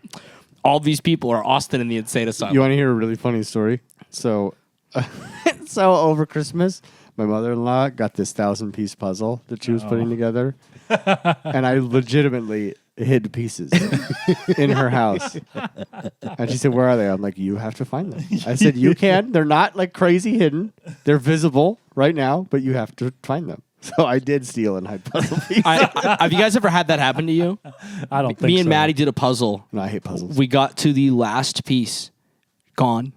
all these people are Austin in the insane asylum. You want to hear a really funny story? So, so over Christmas, my mother-in-law got this 1,000-piece puzzle that she was putting together, and I legitimately hid pieces in her house. And she said, "Where are they?" I'm like, "You have to find them." I said, "You can. They're not like crazy hidden. They're visible right now, but you have to find them." So I did steal and hide puzzle pieces. Have you guys ever had that happen to you? I don't think Me and so. Maddie did a puzzle. No, I hate puzzles. We got to the last piece, gone.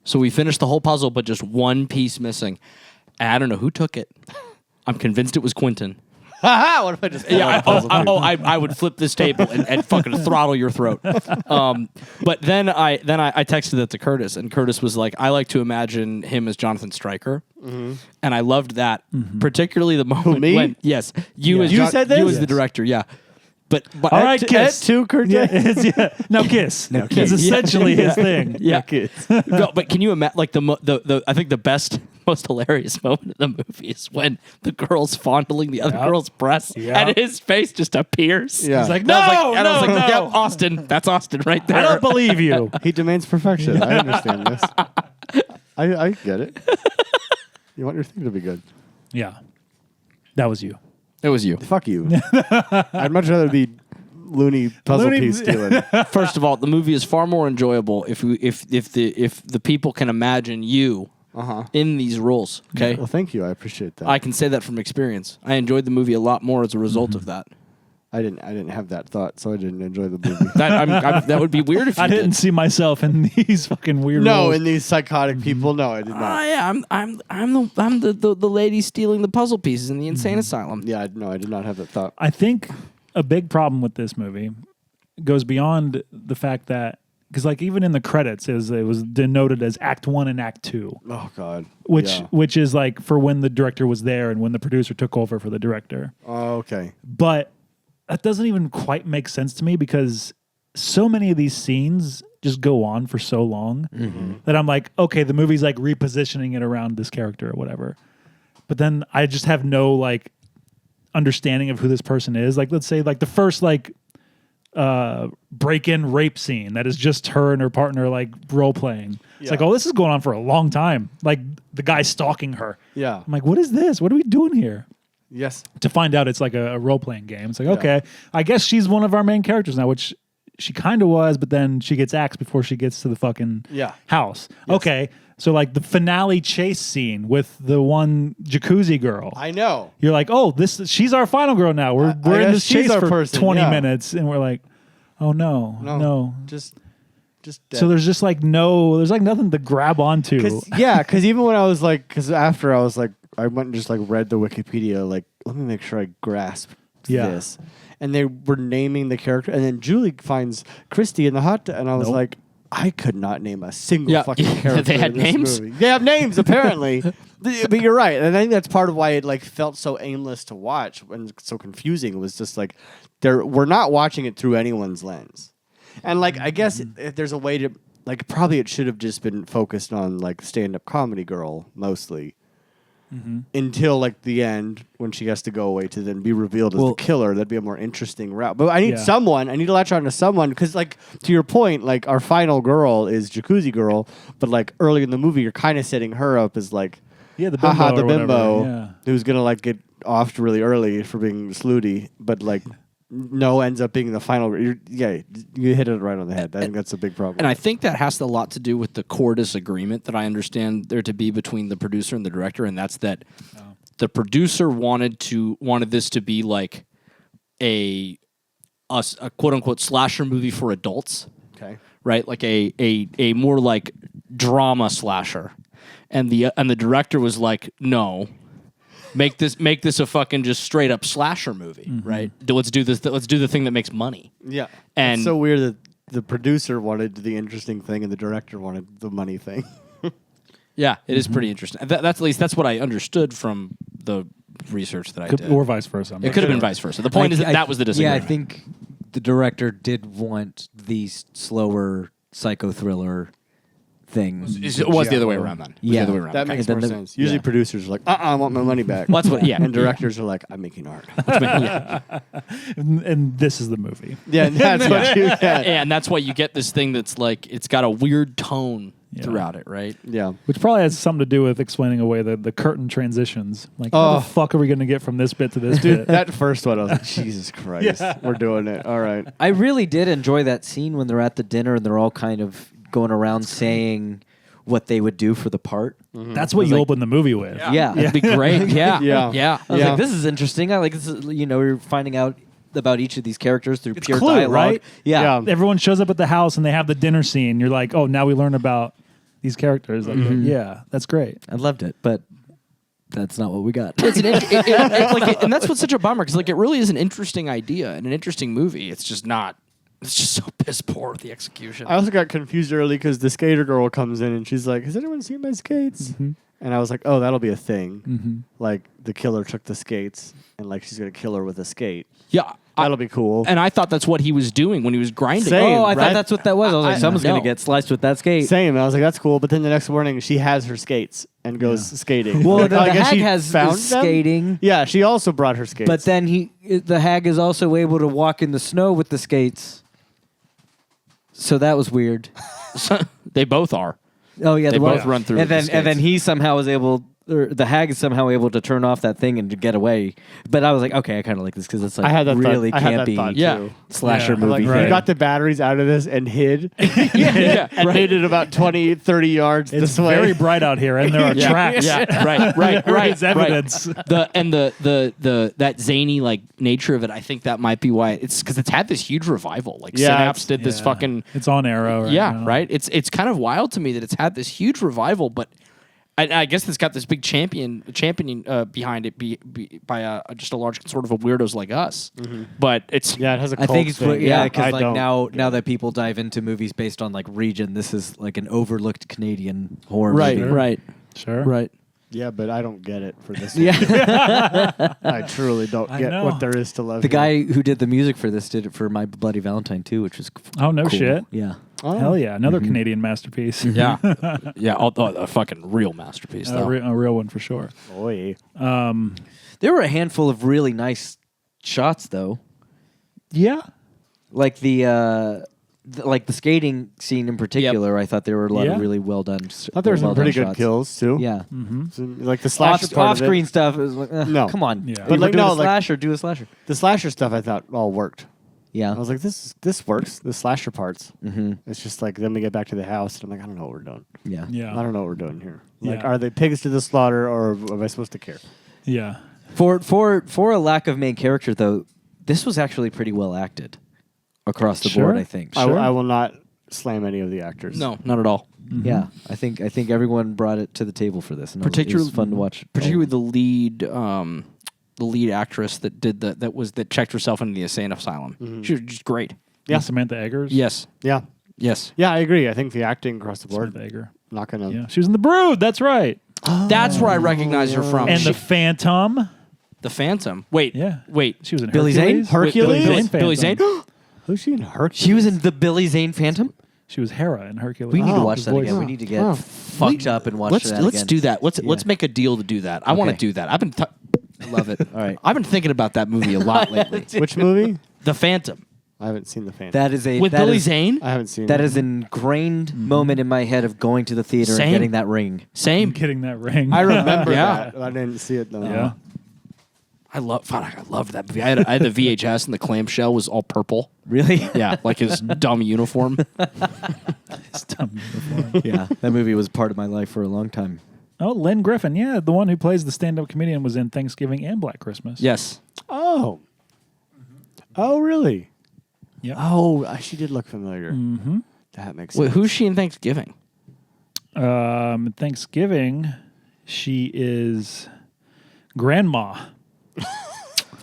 So we finished the whole puzzle, but just one piece missing. And I don't know who took it. I'm convinced it was Quentin. What if I just Yeah, I would flip this table and fucking throttle your throat. But then I texted it to Curtis, and Curtis was like, "I like to imagine him as Jonathan Stryker," and I loved that, particularly the moment me? when you Yeah. as You said this? you as the Yes. director, yeah. But All right, Ed kiss. too, Kurt. Yeah, no kiss. No It's kiss. essentially his thing. yeah. Kids. No, but can you imagine, like the I think the best, most hilarious moment of the movie is when the girl's fondling the other Yep. girl's breast, Yep. and his face just appears. Yeah. He's like, And I was no, like, and I was no, like, no. "Yep, Austin. That's Austin right there." I don't believe you. He demands perfection. I understand this. I get it. You want your thing to be good. Yeah. That was you. It was you. Fuck you. I'd much rather be loony puzzle Looney- piece stealing. First of all, the movie is far more enjoyable if the people can imagine you in these roles. Okay, Well, thank you. I appreciate that. I can say that from experience. I enjoyed the movie a lot more as a result of that. I didn't have that thought, so I didn't enjoy the movie. That would be weird if you I didn't see myself in these fucking weird No, roles. in these psychotic people, no, I did Oh not. yeah, I'm the lady stealing the puzzle pieces in the insane asylum. Yeah, no, I did not have that thought. I think a big problem with this movie goes beyond the fact that, because like even in the credits, it was denoted as Act 1 and Act 2, Oh God. which is like for when the director was there and when the producer took over for the director. Oh, okay. But that doesn't even quite make sense to me because so many of these scenes just go on for so long that I'm like, okay, the movie's like repositioning it around this character or whatever. But then I just have no like understanding of who this person is. Like, let's say like the first like break-in rape scene that is just her and her partner like role playing. It's like, oh, this is going on for a long time. Like the guy stalking her. Yeah. I'm like, what is this? What are we doing here? Yes. To find out it's like a role-playing game. It's like, okay, I guess she's one of our main characters now, which she kind of was, but then she gets axed before she gets to the fucking house. Yes. Okay, so like the finale chase scene with the one jacuzzi girl. I know. You're like, oh, she's our final girl now. We're in this chase for 20 minutes, and we're like, oh no. Just dead. So there's just like there's like nothing to grab onto. Because even when I was like, after I was like, I went and just like read the Wikipedia, like, let me make sure I grasp this. And they were naming the character, and then Julie finds Christy in the hot tub, and I was like, I could not name a single fucking character. They had in this names? movie. They have names apparently, but you're right, and I think that's part of why it like felt so aimless to watch and so confusing. It was just like we're not watching it through anyone's lens, and like I guess if there's a way to like probably it should have just been focused on like stand-up comedy girl mostly. Until like the end when she has to go away to then be revealed as the killer. That'd be a more interesting route. But I need someone. I need to latch on to someone because, like, to your point, like our final girl is Jacuzzi Girl, but like early in the movie, you're kind of setting her up as like, the bimbo, who's gonna like get offed really early for being slutty, but like. No, ends up being the final. You hit it right on the head. I think that's a big problem. And I think that has a lot to do with the core disagreement that I understand there to be between the producer and the director, and that's that the producer wanted this to be like a quote unquote slasher movie for adults. Okay. Right? Like a more like drama slasher. And the director was like, no. Make this a fucking just straight up slasher movie, right? Let's do this. Let's do the thing that makes money. Yeah, and it's so weird that the producer wanted the interesting thing and the director wanted the money thing. Yeah, it is pretty interesting. That's at least that's what I understood from the research that I did, or vice versa. It could have been vice versa. The point is that was the disagreement. Yeah, I think the director did want the slower psycho thriller thing. It was the other way around then. That makes more sense. Usually producers are like, I want my money back. Well, that's what, and directors are like, I'm making art. And this is the movie. Yeah, and that's what you get. And that's why you get this thing that's like, it's got a weird tone throughout it, right? Yeah. Which probably has something to do with explaining away the curtain transitions. Like, how the fuck are we going to get from this bit to this bit? That first one, I was like, Jesus Christ, we're doing it. All right. I really did enjoy that scene when they're at the dinner and they're all kind of going around saying what they would do for the part. That's what you open the movie with. Yeah. That'd be great. Yeah. Yeah. I was like, this is interesting. I like this. You're finding out about each of these characters through pure Clue, dialogue. right? Yeah. Everyone shows up at the house and they have the dinner scene. You're like, oh, now we learn about these characters. Like, yeah, that's great. I loved it, but that's not what we got. It's and that's what's such a bummer because like it really is an interesting idea and an interesting movie. It's just not. It's just so piss poor with the execution. I also got confused early because the skater girl comes in and she's like, has anyone seen my skates? And I was like, oh, that'll be a thing. Like the killer took the skates and like she's going to kill her with a skate. Yeah. That'll be cool. And I thought that's what he was doing when he was grinding. Same. I thought that's what that was. I was like, someone's going no. to get sliced with that skate. Same. I was like, that's cool. But then the next morning, she has her skates and goes skating. Well, Like, the I guess hag she has found is them? skating. Yeah, she also brought her skates. But then the hag is also able to walk in the snow with the skates. So that was weird. They both are. Oh yeah, They both run through and with then the and then skates. he somehow was able, or the hag is somehow able to turn off that thing and to get away. But I was like, okay, I kind of like this because it's like I had that really thought, I had that campy thought Yeah. too. slasher Yeah. movie Like, thing. you got the batteries out of this and hid. Yeah. And hid it about 20, 30 yards It's this way. very bright out here, and there are tracks. Yeah. Right. There is evidence. The that zany like nature of it. I think that might be why it's because it's had this huge revival. Like Yeah, Synapse did this Yeah. fucking It's on Arrow. Right now. right. It's kind of wild to me that it's had this huge revival, but I guess it's got this big championing behind it by just a large sort of a weirdos like us. But it's Yeah, it has a I cult think it's thing. because I like don't now that people dive into movies based on like region, this is like an overlooked Canadian horror right, movie. right, Sure. right. Yeah, but I don't get it for this. Yeah. I truly don't I get know. what there is to love. The here. guy who did the music for this did it for My Bloody Valentine too, which was Oh, no cool. shit. Yeah. Oh. Hell yeah. Another Canadian masterpiece. Yeah, yeah, a fucking real masterpiece though. A real one for sure. Boy. There were a handful of really nice shots though. Yeah. Like the skating scene in particular, I thought there were a lot Yeah. of really well done. I thought there were some pretty good kills too. Yeah. So, like the slasher part of it. Off-screen stuff is like, No. come on. Yeah. But But like, do a like- slasher, do a slasher. The slasher stuff I thought all worked. Yeah. I was like, this works. The slasher parts. Mm-hmm. It's just like then we get back to the house and I'm like, I don't know what we're doing. Yeah. I Yeah. don't know what we're doing here. Like, Yeah. are they pigs to the slaughter or am I supposed to care? Yeah. For a lack of main character though, this was actually pretty well acted across the board. Sure. I think. Sure. I will not slam any of the actors. No, not at all. Yeah, I think everyone brought it to the table for this, and it Particularly was fun to watch. Particularly the lead actress that did that checked herself into the insane asylum. She was just great. Yeah. Samantha Eggers. Yes, Yeah. yes. Yeah, I agree. I think the acting across the board, Samantha Egger. not gonna. Yeah. She was in The Brood. That's right. That's where I recognize her from. And She- The Phantom. the Phantom. Wait, Yeah. wait. She was in Billy Zane? Billy Hercules? Zane. Billy Zane. Phantom. Who's she in Hercules? She was in the Billy Zane Phantom. She was Hera in Hercules. We need to Oh, watch the that voice. again. We need to get Oh. fucked up and watch Let's that again. do that. Let's Yeah. make a deal to do that. I want to Okay. do that. I've been. I love it. All right. I've been thinking about that movie a lot lately. Which movie? The Phantom I haven't seen The Phantom. That is a with that Billy is- Zane. I haven't seen That it. is an ingrained moment in my head of going to the theater Same. and getting that ring. Same. Getting that ring. I remember Yeah. that. I didn't see it though. Yeah. I love that movie. I had the VHS and the clamshell was all purple. Really? Yeah, like his dumb uniform. It's dumb uniform. Yeah. That movie was part of my life for a long time. Oh, Lynn Griffin. Yeah, the one who plays the stand-up comedian was in Thanksgiving and Black Christmas. Yes. Oh. Oh, really? Yep. Oh, she did look familiar. Mm-hmm. That makes Wait, sense. who's she in Thanksgiving? Thanksgiving, she is Grandma.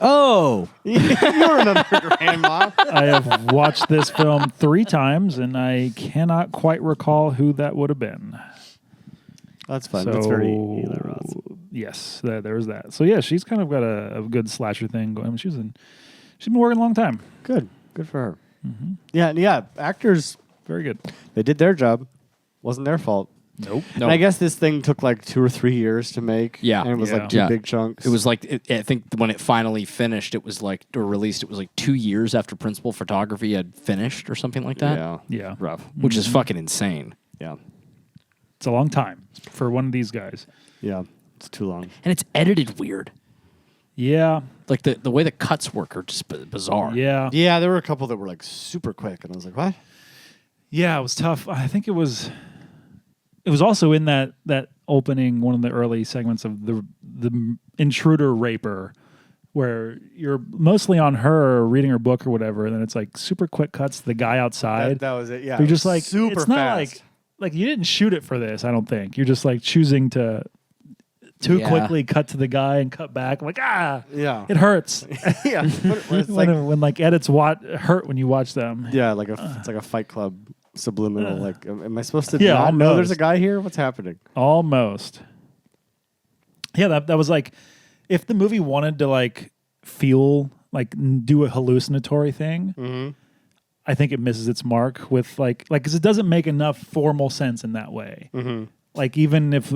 Oh. You remember Grandma? I have watched this film 3 times, and I cannot quite recall who that would have been. That's fun. So, That's very Eli Roth. yes, there's that. So yeah, she's kind of got a good slasher thing going. I mean, she's been working a long time. Good. Good for her. Mm-hmm. Yeah. Actors, Very good. they did their job. Wasn't their fault. Nope. No. And I guess this thing took like 2 or 3 years to make. Yeah. And it was Yeah. like 2 Yeah. big chunks. It was like I think when it finally finished, it was like or released. It was like 2 years after principal photography had finished or something like that. Yeah. Yeah, Rough. Which is fucking insane. Yeah. it's a long time for one of these guys. Yeah. It's too long. And it's edited weird. Yeah, Like the way the cuts work are just bizarre. yeah, Yeah, there were a couple that were like super quick. And I was like, what? yeah. It was tough. I think it was also in that opening, one of the early segments of the intruder raper, where you're mostly on her reading her book or whatever, and then it's like super quick cuts to the guy outside. That was it. Yeah. You're just like super it's not fast. like you didn't shoot it for this. I don't think you're just like choosing to too Yeah. quickly cut to the guy and cut back. Like Yeah. it hurts Yeah. When it's like, when edits hurt when you watch them. yeah, like it's like a Fight Club subliminal. Like, am I supposed to Yeah, not know there's a almost. guy here? What's happening? Almost. Yeah, that was like if the movie wanted to like feel like do a hallucinatory thing. Mm-hmm. I think it misses its mark with like because it doesn't make enough formal sense in that way. Mm-hmm. Like even if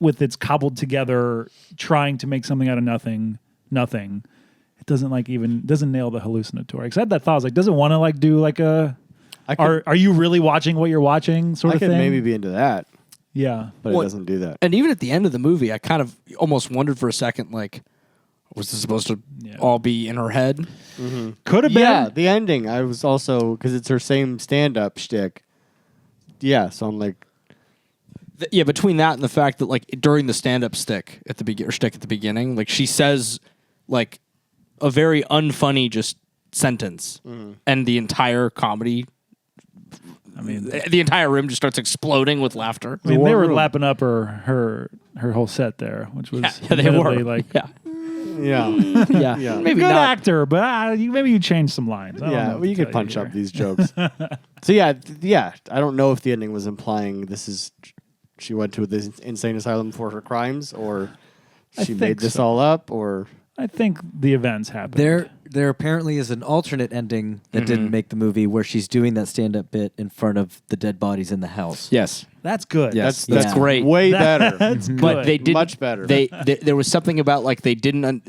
with its cobbled together trying to make something out of nothing, it doesn't doesn't nail the hallucinatory. Because I had that thought, I was like, does it want to like do like a are you really watching what you're watching sort I of could thing? maybe be into that, Yeah. but Well, it doesn't do that. And even at the end of the movie, I kind of almost wondered for a second, like, was this supposed to Yeah. all be in her head? Could have been. Yeah, the ending. I was also because it's her same stand-up shtick. Yeah, so I'm like, Yeah, between that and the fact that like during the stand-up stick at the beginning, like she says like a very unfunny just sentence, and the entire comedy, I mean, the entire room just starts exploding with laughter. I mean, war they were room. lapping up her whole set there, which was Yeah, they were admittedly, like yeah, yeah, yeah, Yeah. maybe good not. actor, but maybe you changed some lines. I don't know yeah. what Well, you to could tell punch up here. these jokes. So yeah. I don't know if the ending was implying this is she went to this insane asylum for her crimes, or I she think made this so. all up, or I think the events happened. There apparently is an alternate ending that didn't make the movie where she's doing that stand-up bit in front of the dead bodies in the house. Yes. That's good. Yes. that's That's great. way better. That's good. But they didn't. Much better. There was something about like they didn't.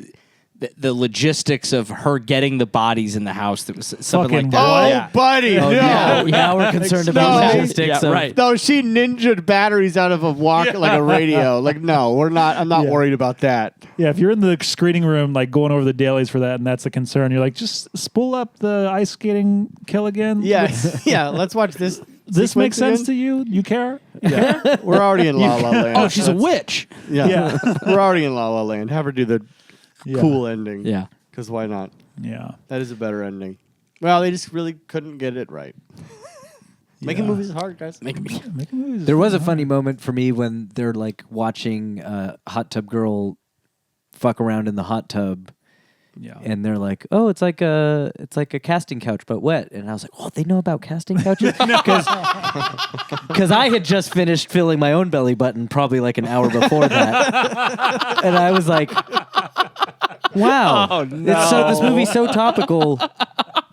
The logistics of her getting the bodies in the house. That was something Fucking like that. Oh, Yeah. buddy, no. Now we're concerned about No. logistics. Yeah, of- right. No, she ninja'd batteries out of a like a radio. Like, no, we're not. I'm not Yeah. worried about that. Yeah, if you're in the screening room, like going over the dailies for that, and that's a concern, you're like, just spool up the ice skating kill again. Yes, yeah. Let's watch this. This makes sense again. to you? You care? Yeah, we're already in La La Land. Oh, she's a witch. Yeah, Yeah. we're already in La La Land. Have her do the Yeah. cool ending. Yeah. Because why not? Yeah. That is a better ending. Well, they just really couldn't get it right. Making movies is hard, guys. Making movies. There was a funny moment for me when they're like watching Hot Tub Girl fuck around in the hot tub, Yeah. and they're like, "Oh, it's like a casting couch but wet." And I was like, "Oh, they know about casting couches?" Because I had just finished filling my own belly button probably like an hour before that, and I was like, "Wow, Oh, no. this movie's so topical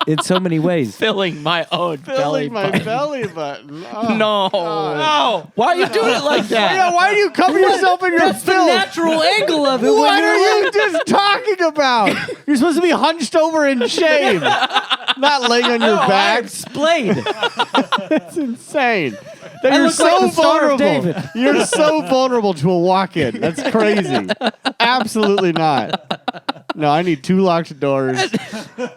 in so many ways." Filling my own belly Filling my button. belly button. Oh. No. No. Why are you doing it like that? Yeah, why do you cover yourself in your That's the filth? natural angle of it. What are you just talking about? You're supposed to be hunched over in shame, not laying on your back. Explain. It's insane. That I you're look so like the Star of vulnerable. David. You're so vulnerable to a walk-in. That's crazy. Absolutely not. No, I need 2 locked doors.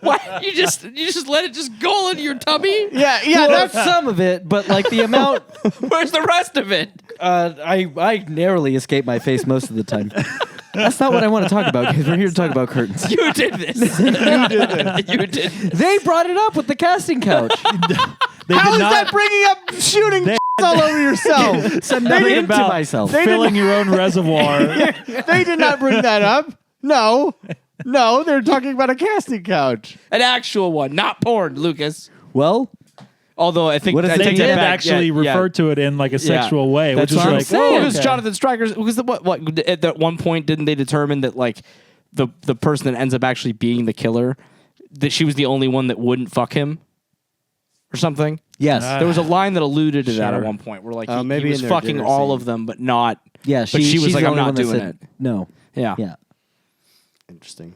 Why you just let it just go into your tummy? Yeah, Well, that's that's some of it, but like the amount, Where's the rest of it? I narrowly escape my face most of the time. That's not what I want to talk about because we're here to talk about curtains. You did this. You did this. You did. They brought it up with the casting couch. They how did is not that bringing up shooting all over yourself? Said They nothing didn't- to myself. They filling didn't, your own reservoir. they did not bring that up. No, they're talking about a casting couch. An actual one, not porn, Lucas. Well, Although I think What is I it? They take did that back. actually Yeah, refer to it in like a sexual way, That's which is what I'm like, saying. whoa, Because okay. Jonathan Stryker's because what at one point didn't they determine that like the person that ends up actually being the killer, that she was the only one that wouldn't fuck him or something. yes. There was a line that alluded to that at Sure. one point where like Maybe he was in their fucking dinner all scene. of them, but not. Yeah, but she was she's like, the I'm only not one that doing said it. No. Yeah. Yeah. Interesting.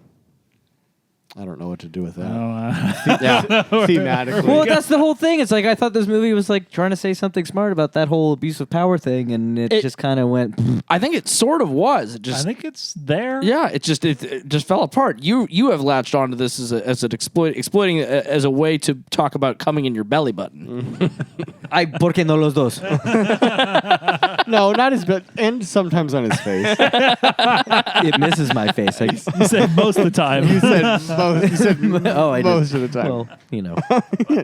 I don't know what to do with that. Yeah. Thematically. Well, that's the whole thing. It's like I thought this movie was like trying to say something smart about that whole abuse of power thing, and it just kind of went. I think it sort of was. It I just think it's there. yeah, it just fell apart. You have latched onto this as an exploiting as a way to talk about coming in your belly button. Ay, ¿por qué no los dos? No, not his butt, and sometimes on his face. It misses my face. I, You said most of the time. You said most. You said oh, I did. most of the time. Well, you know,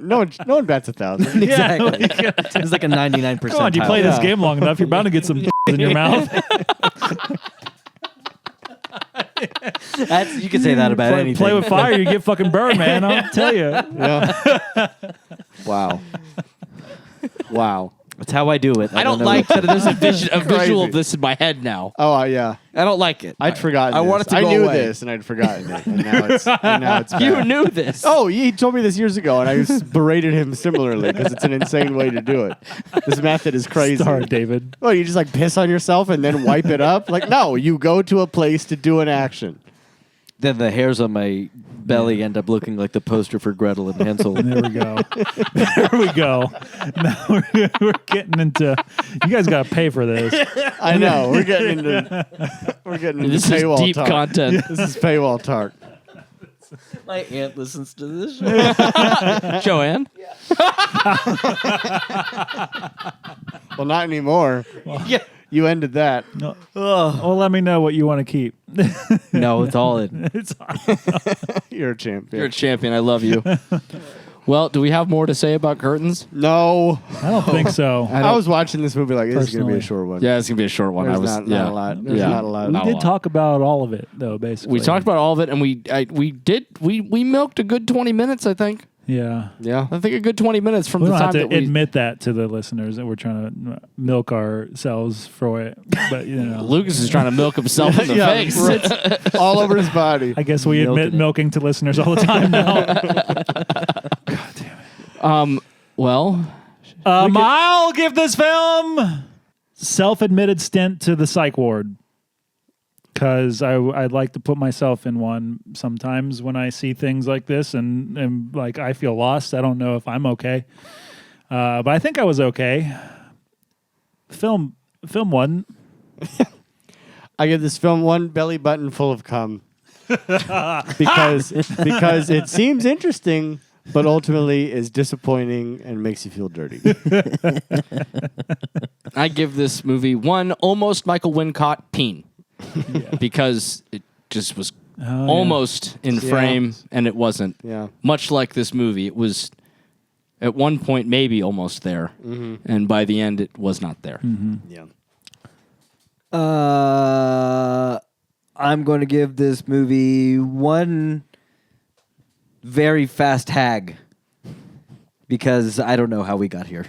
no one bats 1,000. exactly. It's like a 99%. Come on, you play this Yeah. game long enough, you're bound to get some in your mouth. You can say that about anything. Play with fire, you get fucking burned, man. I'll tell you. Yeah. Wow. Wow. That's how I do it. I don't know. like that there's a visual Crazy. of this in my head now. Oh, yeah. I don't like it. I'd forgotten. I this. want it to I go knew away. this, and I'd forgotten it, and now it's bad. You knew this. Oh, he told me this years ago, and I berated him similarly because it's an insane way to do it. This method is crazy. Sorry, David. Well, you just like piss on yourself and then wipe it up? Like, no, you go to a place to do an action. Then the hairs on my belly end up looking like the poster for Gretel and Hansel. There we go. There we go. Now we're getting into. You guys got to pay for this. I know. We're getting into This is paywall deep talk. content. This is paywall talk. My aunt listens to this show. Joanne? Well, not anymore. Yeah. You ended that. No. Well, let me know what you want to keep. No, it's all in. It's You're a champion. You're a champion. I love you. Well, do we have more to say about curtains? No. I don't think so. I was watching this movie like, this is going to be a Personally. short one. Yeah, it's gonna be a short one. There's I was not yeah. a lot. There's Yeah. not a lot. We Not a did lot. talk about all of it, though. Basically, We talked about all of it, and we milked a good 20 minutes, I think. Yeah. Yeah. I think a good 20 minutes from We the don't have time to that we. admit that to the listeners that we're trying to milk ourselves for it. But, you know. Lucas is trying to milk himself in the Yeah, face. right. All over his body. I guess we Milking admit it. milking to listeners all the time now. God damn it. Well, I'll give this film self-admitted stint to the psych ward. Because I'd like to put myself in one sometimes when I see things like this and like I feel lost. I don't know if I'm okay. But I think I was okay. Film one. I give this film one belly button full of cum. because it seems interesting, but ultimately is disappointing and makes you feel dirty. I give this movie one almost Michael Wincott peen. Because it just was almost in frame and it wasn't. Yeah. Much like this movie, it was at one point maybe almost there, and by the end it was not there. Yeah. I'm going to give this movie one very fast hag because I don't know how we got here.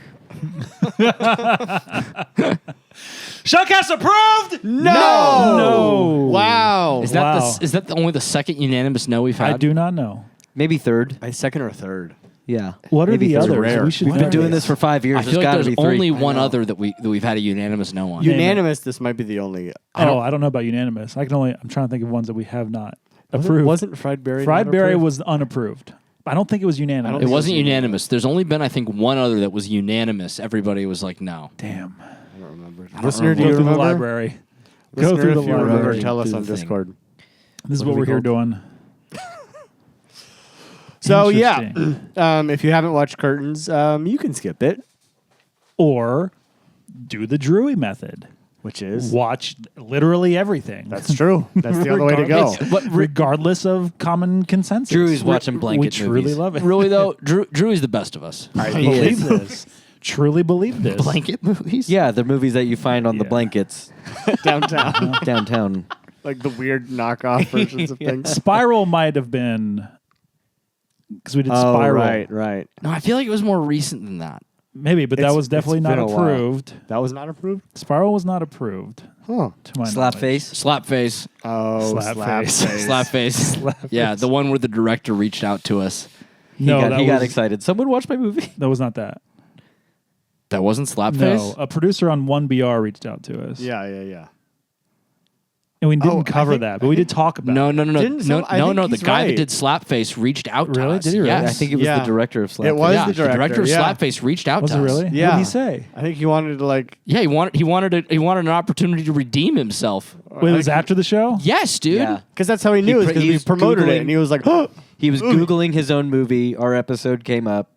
SHUDcast approved? No. Wow. Is that Wow. is that only the second unanimous no we've had? I do not know. Maybe third. Second or third? Yeah. What are Maybe the third. others? rare. We should We've been find doing this. this for 5 years. I There's feel like got to there's be three. only one know. other that we've had a unanimous no on. Unanimous, this might be the only. I don't know about unanimous. I'm trying to think of ones that we have not approved. Wasn't Fried Berry? Fried not Berry approved? was unapproved. I don't think it was unanimous. It wasn't unanimous. There's only been I think one other that was unanimous. Everybody was like no. Damn. I don't remember. don't Listener, do Go you through the remember? library. Go Listener, through the if you remember, library. tell us Do on the thing. Discord. This is What what are we're we here called? doing. So yeah, Interesting. if you haven't watched Curtains, you can skip it. Or do the Drewy method. Which is Watch literally everything. that's true. That's the other way to go. But regardless of common consensus. Drew's watching blanket We truly movies. love it. Really though, Drew is the best of us. I believe this. Truly believe this. Blanket movies. Yeah, the movies that you find on the Yeah. blankets Downtown, downtown. like the weird knockoff versions of things. Spiral might have been because we did Oh, Spiral. right. No, I feel like it was more recent than that. Maybe, but that It's- was definitely it's not been a while. approved. That was not approved. Spiral was not approved. Huh? To my Slap knowledge. face. Slap face. Oh, Slap slap face. face. Slap face. Yeah, the one where the director reached out to us. No, he that got was, excited. Someone watch my movie. that was not that. That wasn't slap face. No, a producer on 1BR reached out to us. Yeah. And we didn't Oh, I cover think- that, but we did talk about No, it. no. Didn't some- I think The he's guy that right. did Slapface reached out to Really? us. Did he really? Yes. I think it was Yeah. the director of Slap. It was yeah, the director, of yeah. Slapface reached out Was to it us. really? Yeah. What did he say? I think he wanted to like. Yeah, he wanted an opportunity to redeem himself. Wait, it was after the show? Yes, dude. Yeah. Because that's how he knew. Because we he's promoted Googling- it, and he was like, "Oh, He was Googling his own movie. Our episode came up.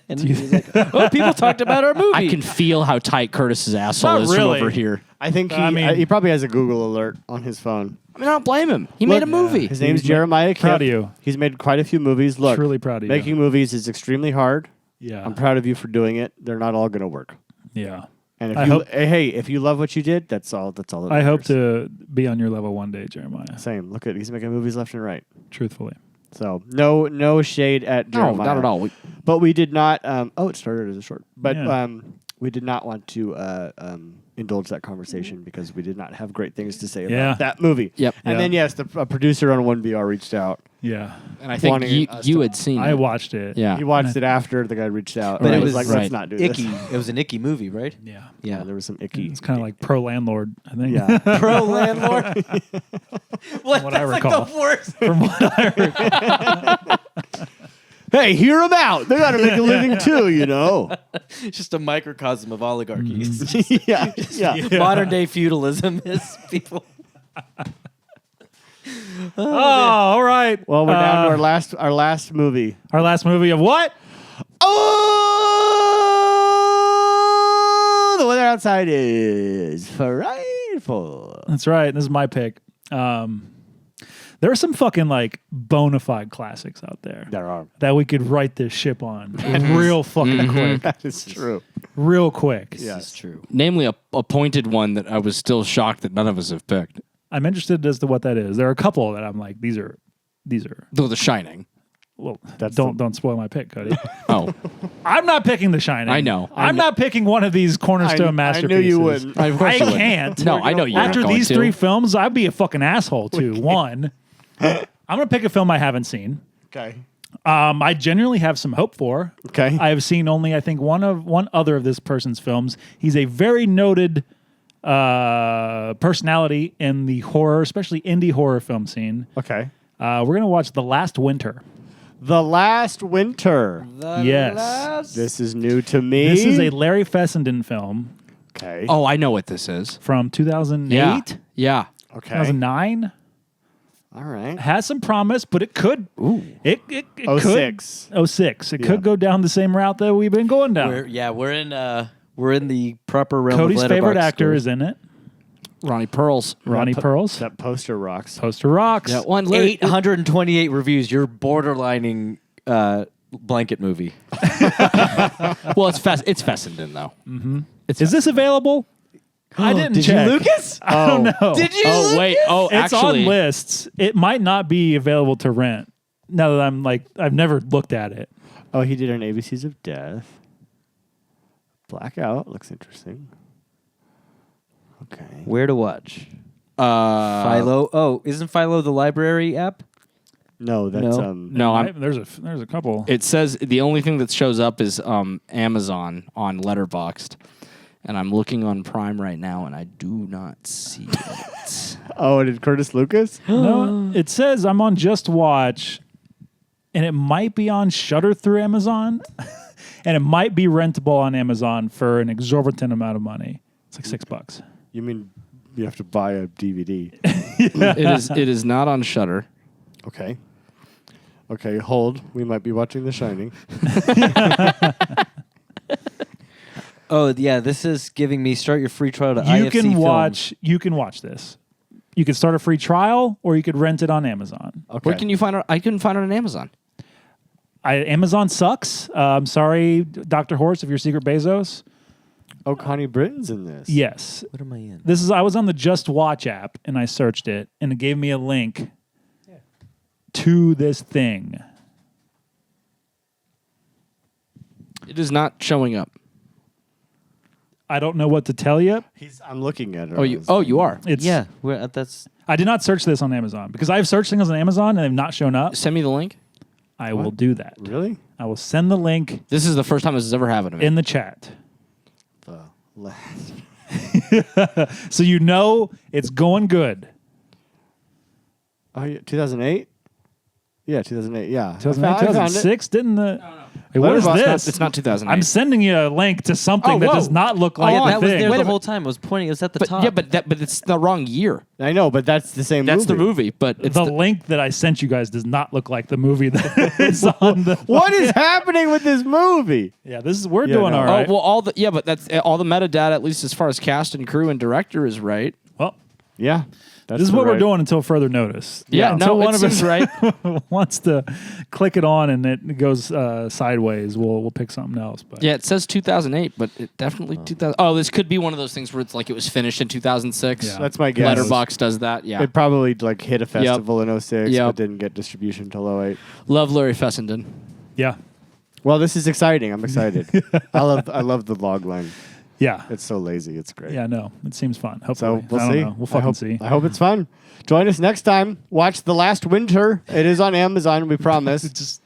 And he was like, oh, people talked about our movie. I can feel how tight Curtis's asshole Not is really. from over here. I think he. I mean- he probably has a Google alert on his phone. I mean, I don't blame him. He made a movie. His name's He's Jeremiah Kip. proud of you. He's made quite a few movies. Look, Truly proud of you. making movies is extremely hard. Yeah. I'm proud of you for doing it. They're not all going to work. Yeah. And if I you, hope- hey, if you love what you did, that's all. That's all. That I hope matters. to be on your level one day, Jeremiah. Same. Look at he's making movies left and right. Truthfully. So no shade at No, Jeremiah. not at all. But we did not. It started as a short. But Yeah. we did not want to indulge that conversation because we did not have great things to say about Yeah. that movie. Yep. And Yeah. then yes, the producer on 1BR reached out. Yeah. And I think Wanting us you to- had seen I it. watced it. Yeah. He watched it after the guy reached out. But and it I was like, right. let's not do icky. this. It was an icky movie, right? Yeah. Yeah, there was some icky. It's kind of like pro landlord, I think. Yeah. Pro landlord. What? What I That's recall. like the worst. From what I heard. Hey, hear them out. They got to make a living too, you know. Just a microcosm of oligarchies. yeah. Modern day feudalism is people. Oh, all right. Well, we're down to our last movie. Our last movie of what? Oh, the weather outside is frightful. That's right. This is my pick. There are some fucking like bona fide classics out there There are. that we could write this ship on real fucking quick. That is true. Real quick. Yeah. This is true. Namely, a pointed one that I was still shocked that none of us have picked. I'm interested as to what that is. There are a couple that I'm like, these are Though The Shining. Well, That's don't spoil my pick, Cody. Oh, I'm not picking The Shining. I know. I'm not picking one of these cornerstone I masterpieces. knew you wouldn't. of course I you wouldn't. can't. No, I know you. After weren't these going three to. films, I'd be a fucking asshole too. One, I'm gonna pick a film I haven't seen. Okay. I genuinely have some hope for. Okay. I have seen only, I think, one other of this person's films. He's a very noted personality in the horror, especially indie horror film scene. Okay. We're gonna watch The Last Winter. The Last Winter. Yes. This is new to me. This is a Larry Fessenden film Okay. Oh, I know what this is. from 2008, Yeah. Yeah. Okay. 2009. All right. Has some promise, but it could. Ooh. It could. 06. 06. It Yeah. could go down the same route that we've been going down. We're in the proper realm. Cody's of favorite letterbox actor scores. is in it. Ronnie Pearls. Ronnie Pearls. That poster rocks. Poster rocks. Yeah, one 828 reviews. You're borderlining blanket movie. Well, it's Fessenden though. Mm-hmm. Is this available? I didn't Did check. you, Lucas? I don't know. Did you? Oh wait. Oh, It's actually, on lists. It might not be available to rent. Now that I've never looked at it. Oh, he did an ABCs of Death. Blackout looks interesting. Okay. Where to watch? Uh, Philo. Oh, isn't Philo the library app? No, that's No. No, I'm. There's a couple. It says the only thing that shows up is Amazon on Letterboxd, and I'm looking on Prime right now, and I do not see it. Oh, did Curtis Lucas? No, it says I'm on Just Watch, and it might be on Shudder through Amazon, and it might be rentable on Amazon for an exorbitant amount of money. It's like $6. You mean you have to buy a DVD? It is not on Shudder. Okay. Okay, hold. We might be watching The Shining. Oh yeah, this is giving me start your free trial to You IFC can Films. watch. You can watch this. You could start a free trial, or you could rent it on Amazon. Okay. Where can you find it? I couldn't find it on Amazon. Amazon sucks. I'm sorry, Dr. Horse, if you're Secret Bezos. Oh, Connie Britton's in this. Yes. What am I in? I was on the Just Watch app, and I searched it, and it gave me a link to this thing. It is not showing up. I don't know what to tell you. I'm looking at it. Oh, you are. It's Yeah, that's I did not search this on Amazon because I've searched things on Amazon and they've not shown up. Send me the link. I will do that. Really? I will send the link This is the first time this has ever happened to me. in the chat. The last. So you know it's going good. Oh, yeah, 2008? Yeah, 2008. Yeah. 2008, I found it. 2006, didn't the... Hey, what is Letterboxd, this? It's not 2008. I'm sending you a link to something Oh, that whoa. does not look like Oh, the that was thing. there Wait a the minute. whole time. It was pointing. It was at the but top. yeah, but it's the wrong year. I know, but that's the same That's movie. the movie, but it's The link that I sent you guys does not look like the movie that is on the... What is happening with this movie? Yeah, we're Yeah, doing no. all right. Oh well, but that's all the metadata, at least as far as cast and crew and director, is right. Well, Yeah. That's this is the what we're right- doing until further notice. Yeah, until no, one it of us seems right. wants to click it on and it goes sideways, we'll pick something else. But Yeah, it says 2008, but it definitely 2000. Oh, this could be one of those things where it's like it was finished in 2006. Yeah. That's my guess. Letterboxd does that. Yeah, It probably like hit a festival in 06, Yep. but didn't get distribution until 08. love Larry Fessenden. yeah, Well, this is exciting. I'm excited. I love the log line. yeah, It's so lazy. It's great. yeah. No, it seems fun. Hopefully, So we'll I don't see. know. We'll fucking see. I hope it's fun. Join us next time. Watch The Last Winter. It is on Amazon. We promise. Just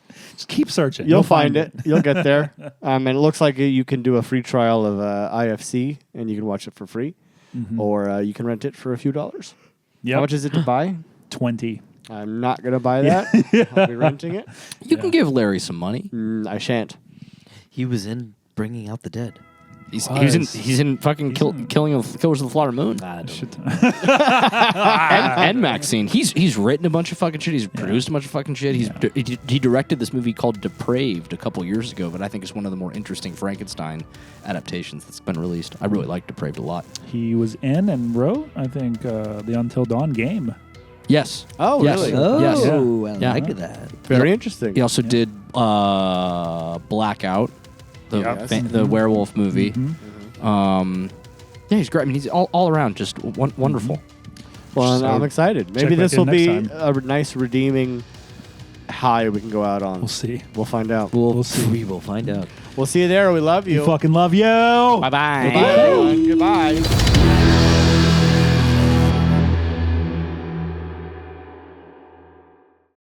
keep searching. You'll find it. You'll get there. And it looks like you can do a free trial of IFC, and you can watch it for free, or you can rent it for a few dollars. Yep. How much is it to buy? 20. I'm not gonna buy that. I'll be renting it. You can give Larry some money. I shan't. He was in Bringing Out the Dead. He's in fucking Killing of Killers of the Flower Moon. and Maxine. He's written a bunch of fucking shit. He's produced a bunch of fucking shit. He directed this movie called Depraved a couple years ago, but I think it's one of the more interesting Frankenstein adaptations that's been released. I really like Depraved a lot. He was in and wrote, I think, the Until Dawn game. Yes. Oh, Yes. really? Oh, Yes. I Yeah. like that. Very interesting. He also did Blackout, the werewolf movie. Yeah, he's great. I mean, he's all around just wonderful. Well, So I'm excited. check Maybe back this will in be next a nice redeeming high we can go out on. We'll see. We'll find out. We'll see. We will find out. We'll see you there. We love you. We fucking love you. Bye-bye. Goodbye.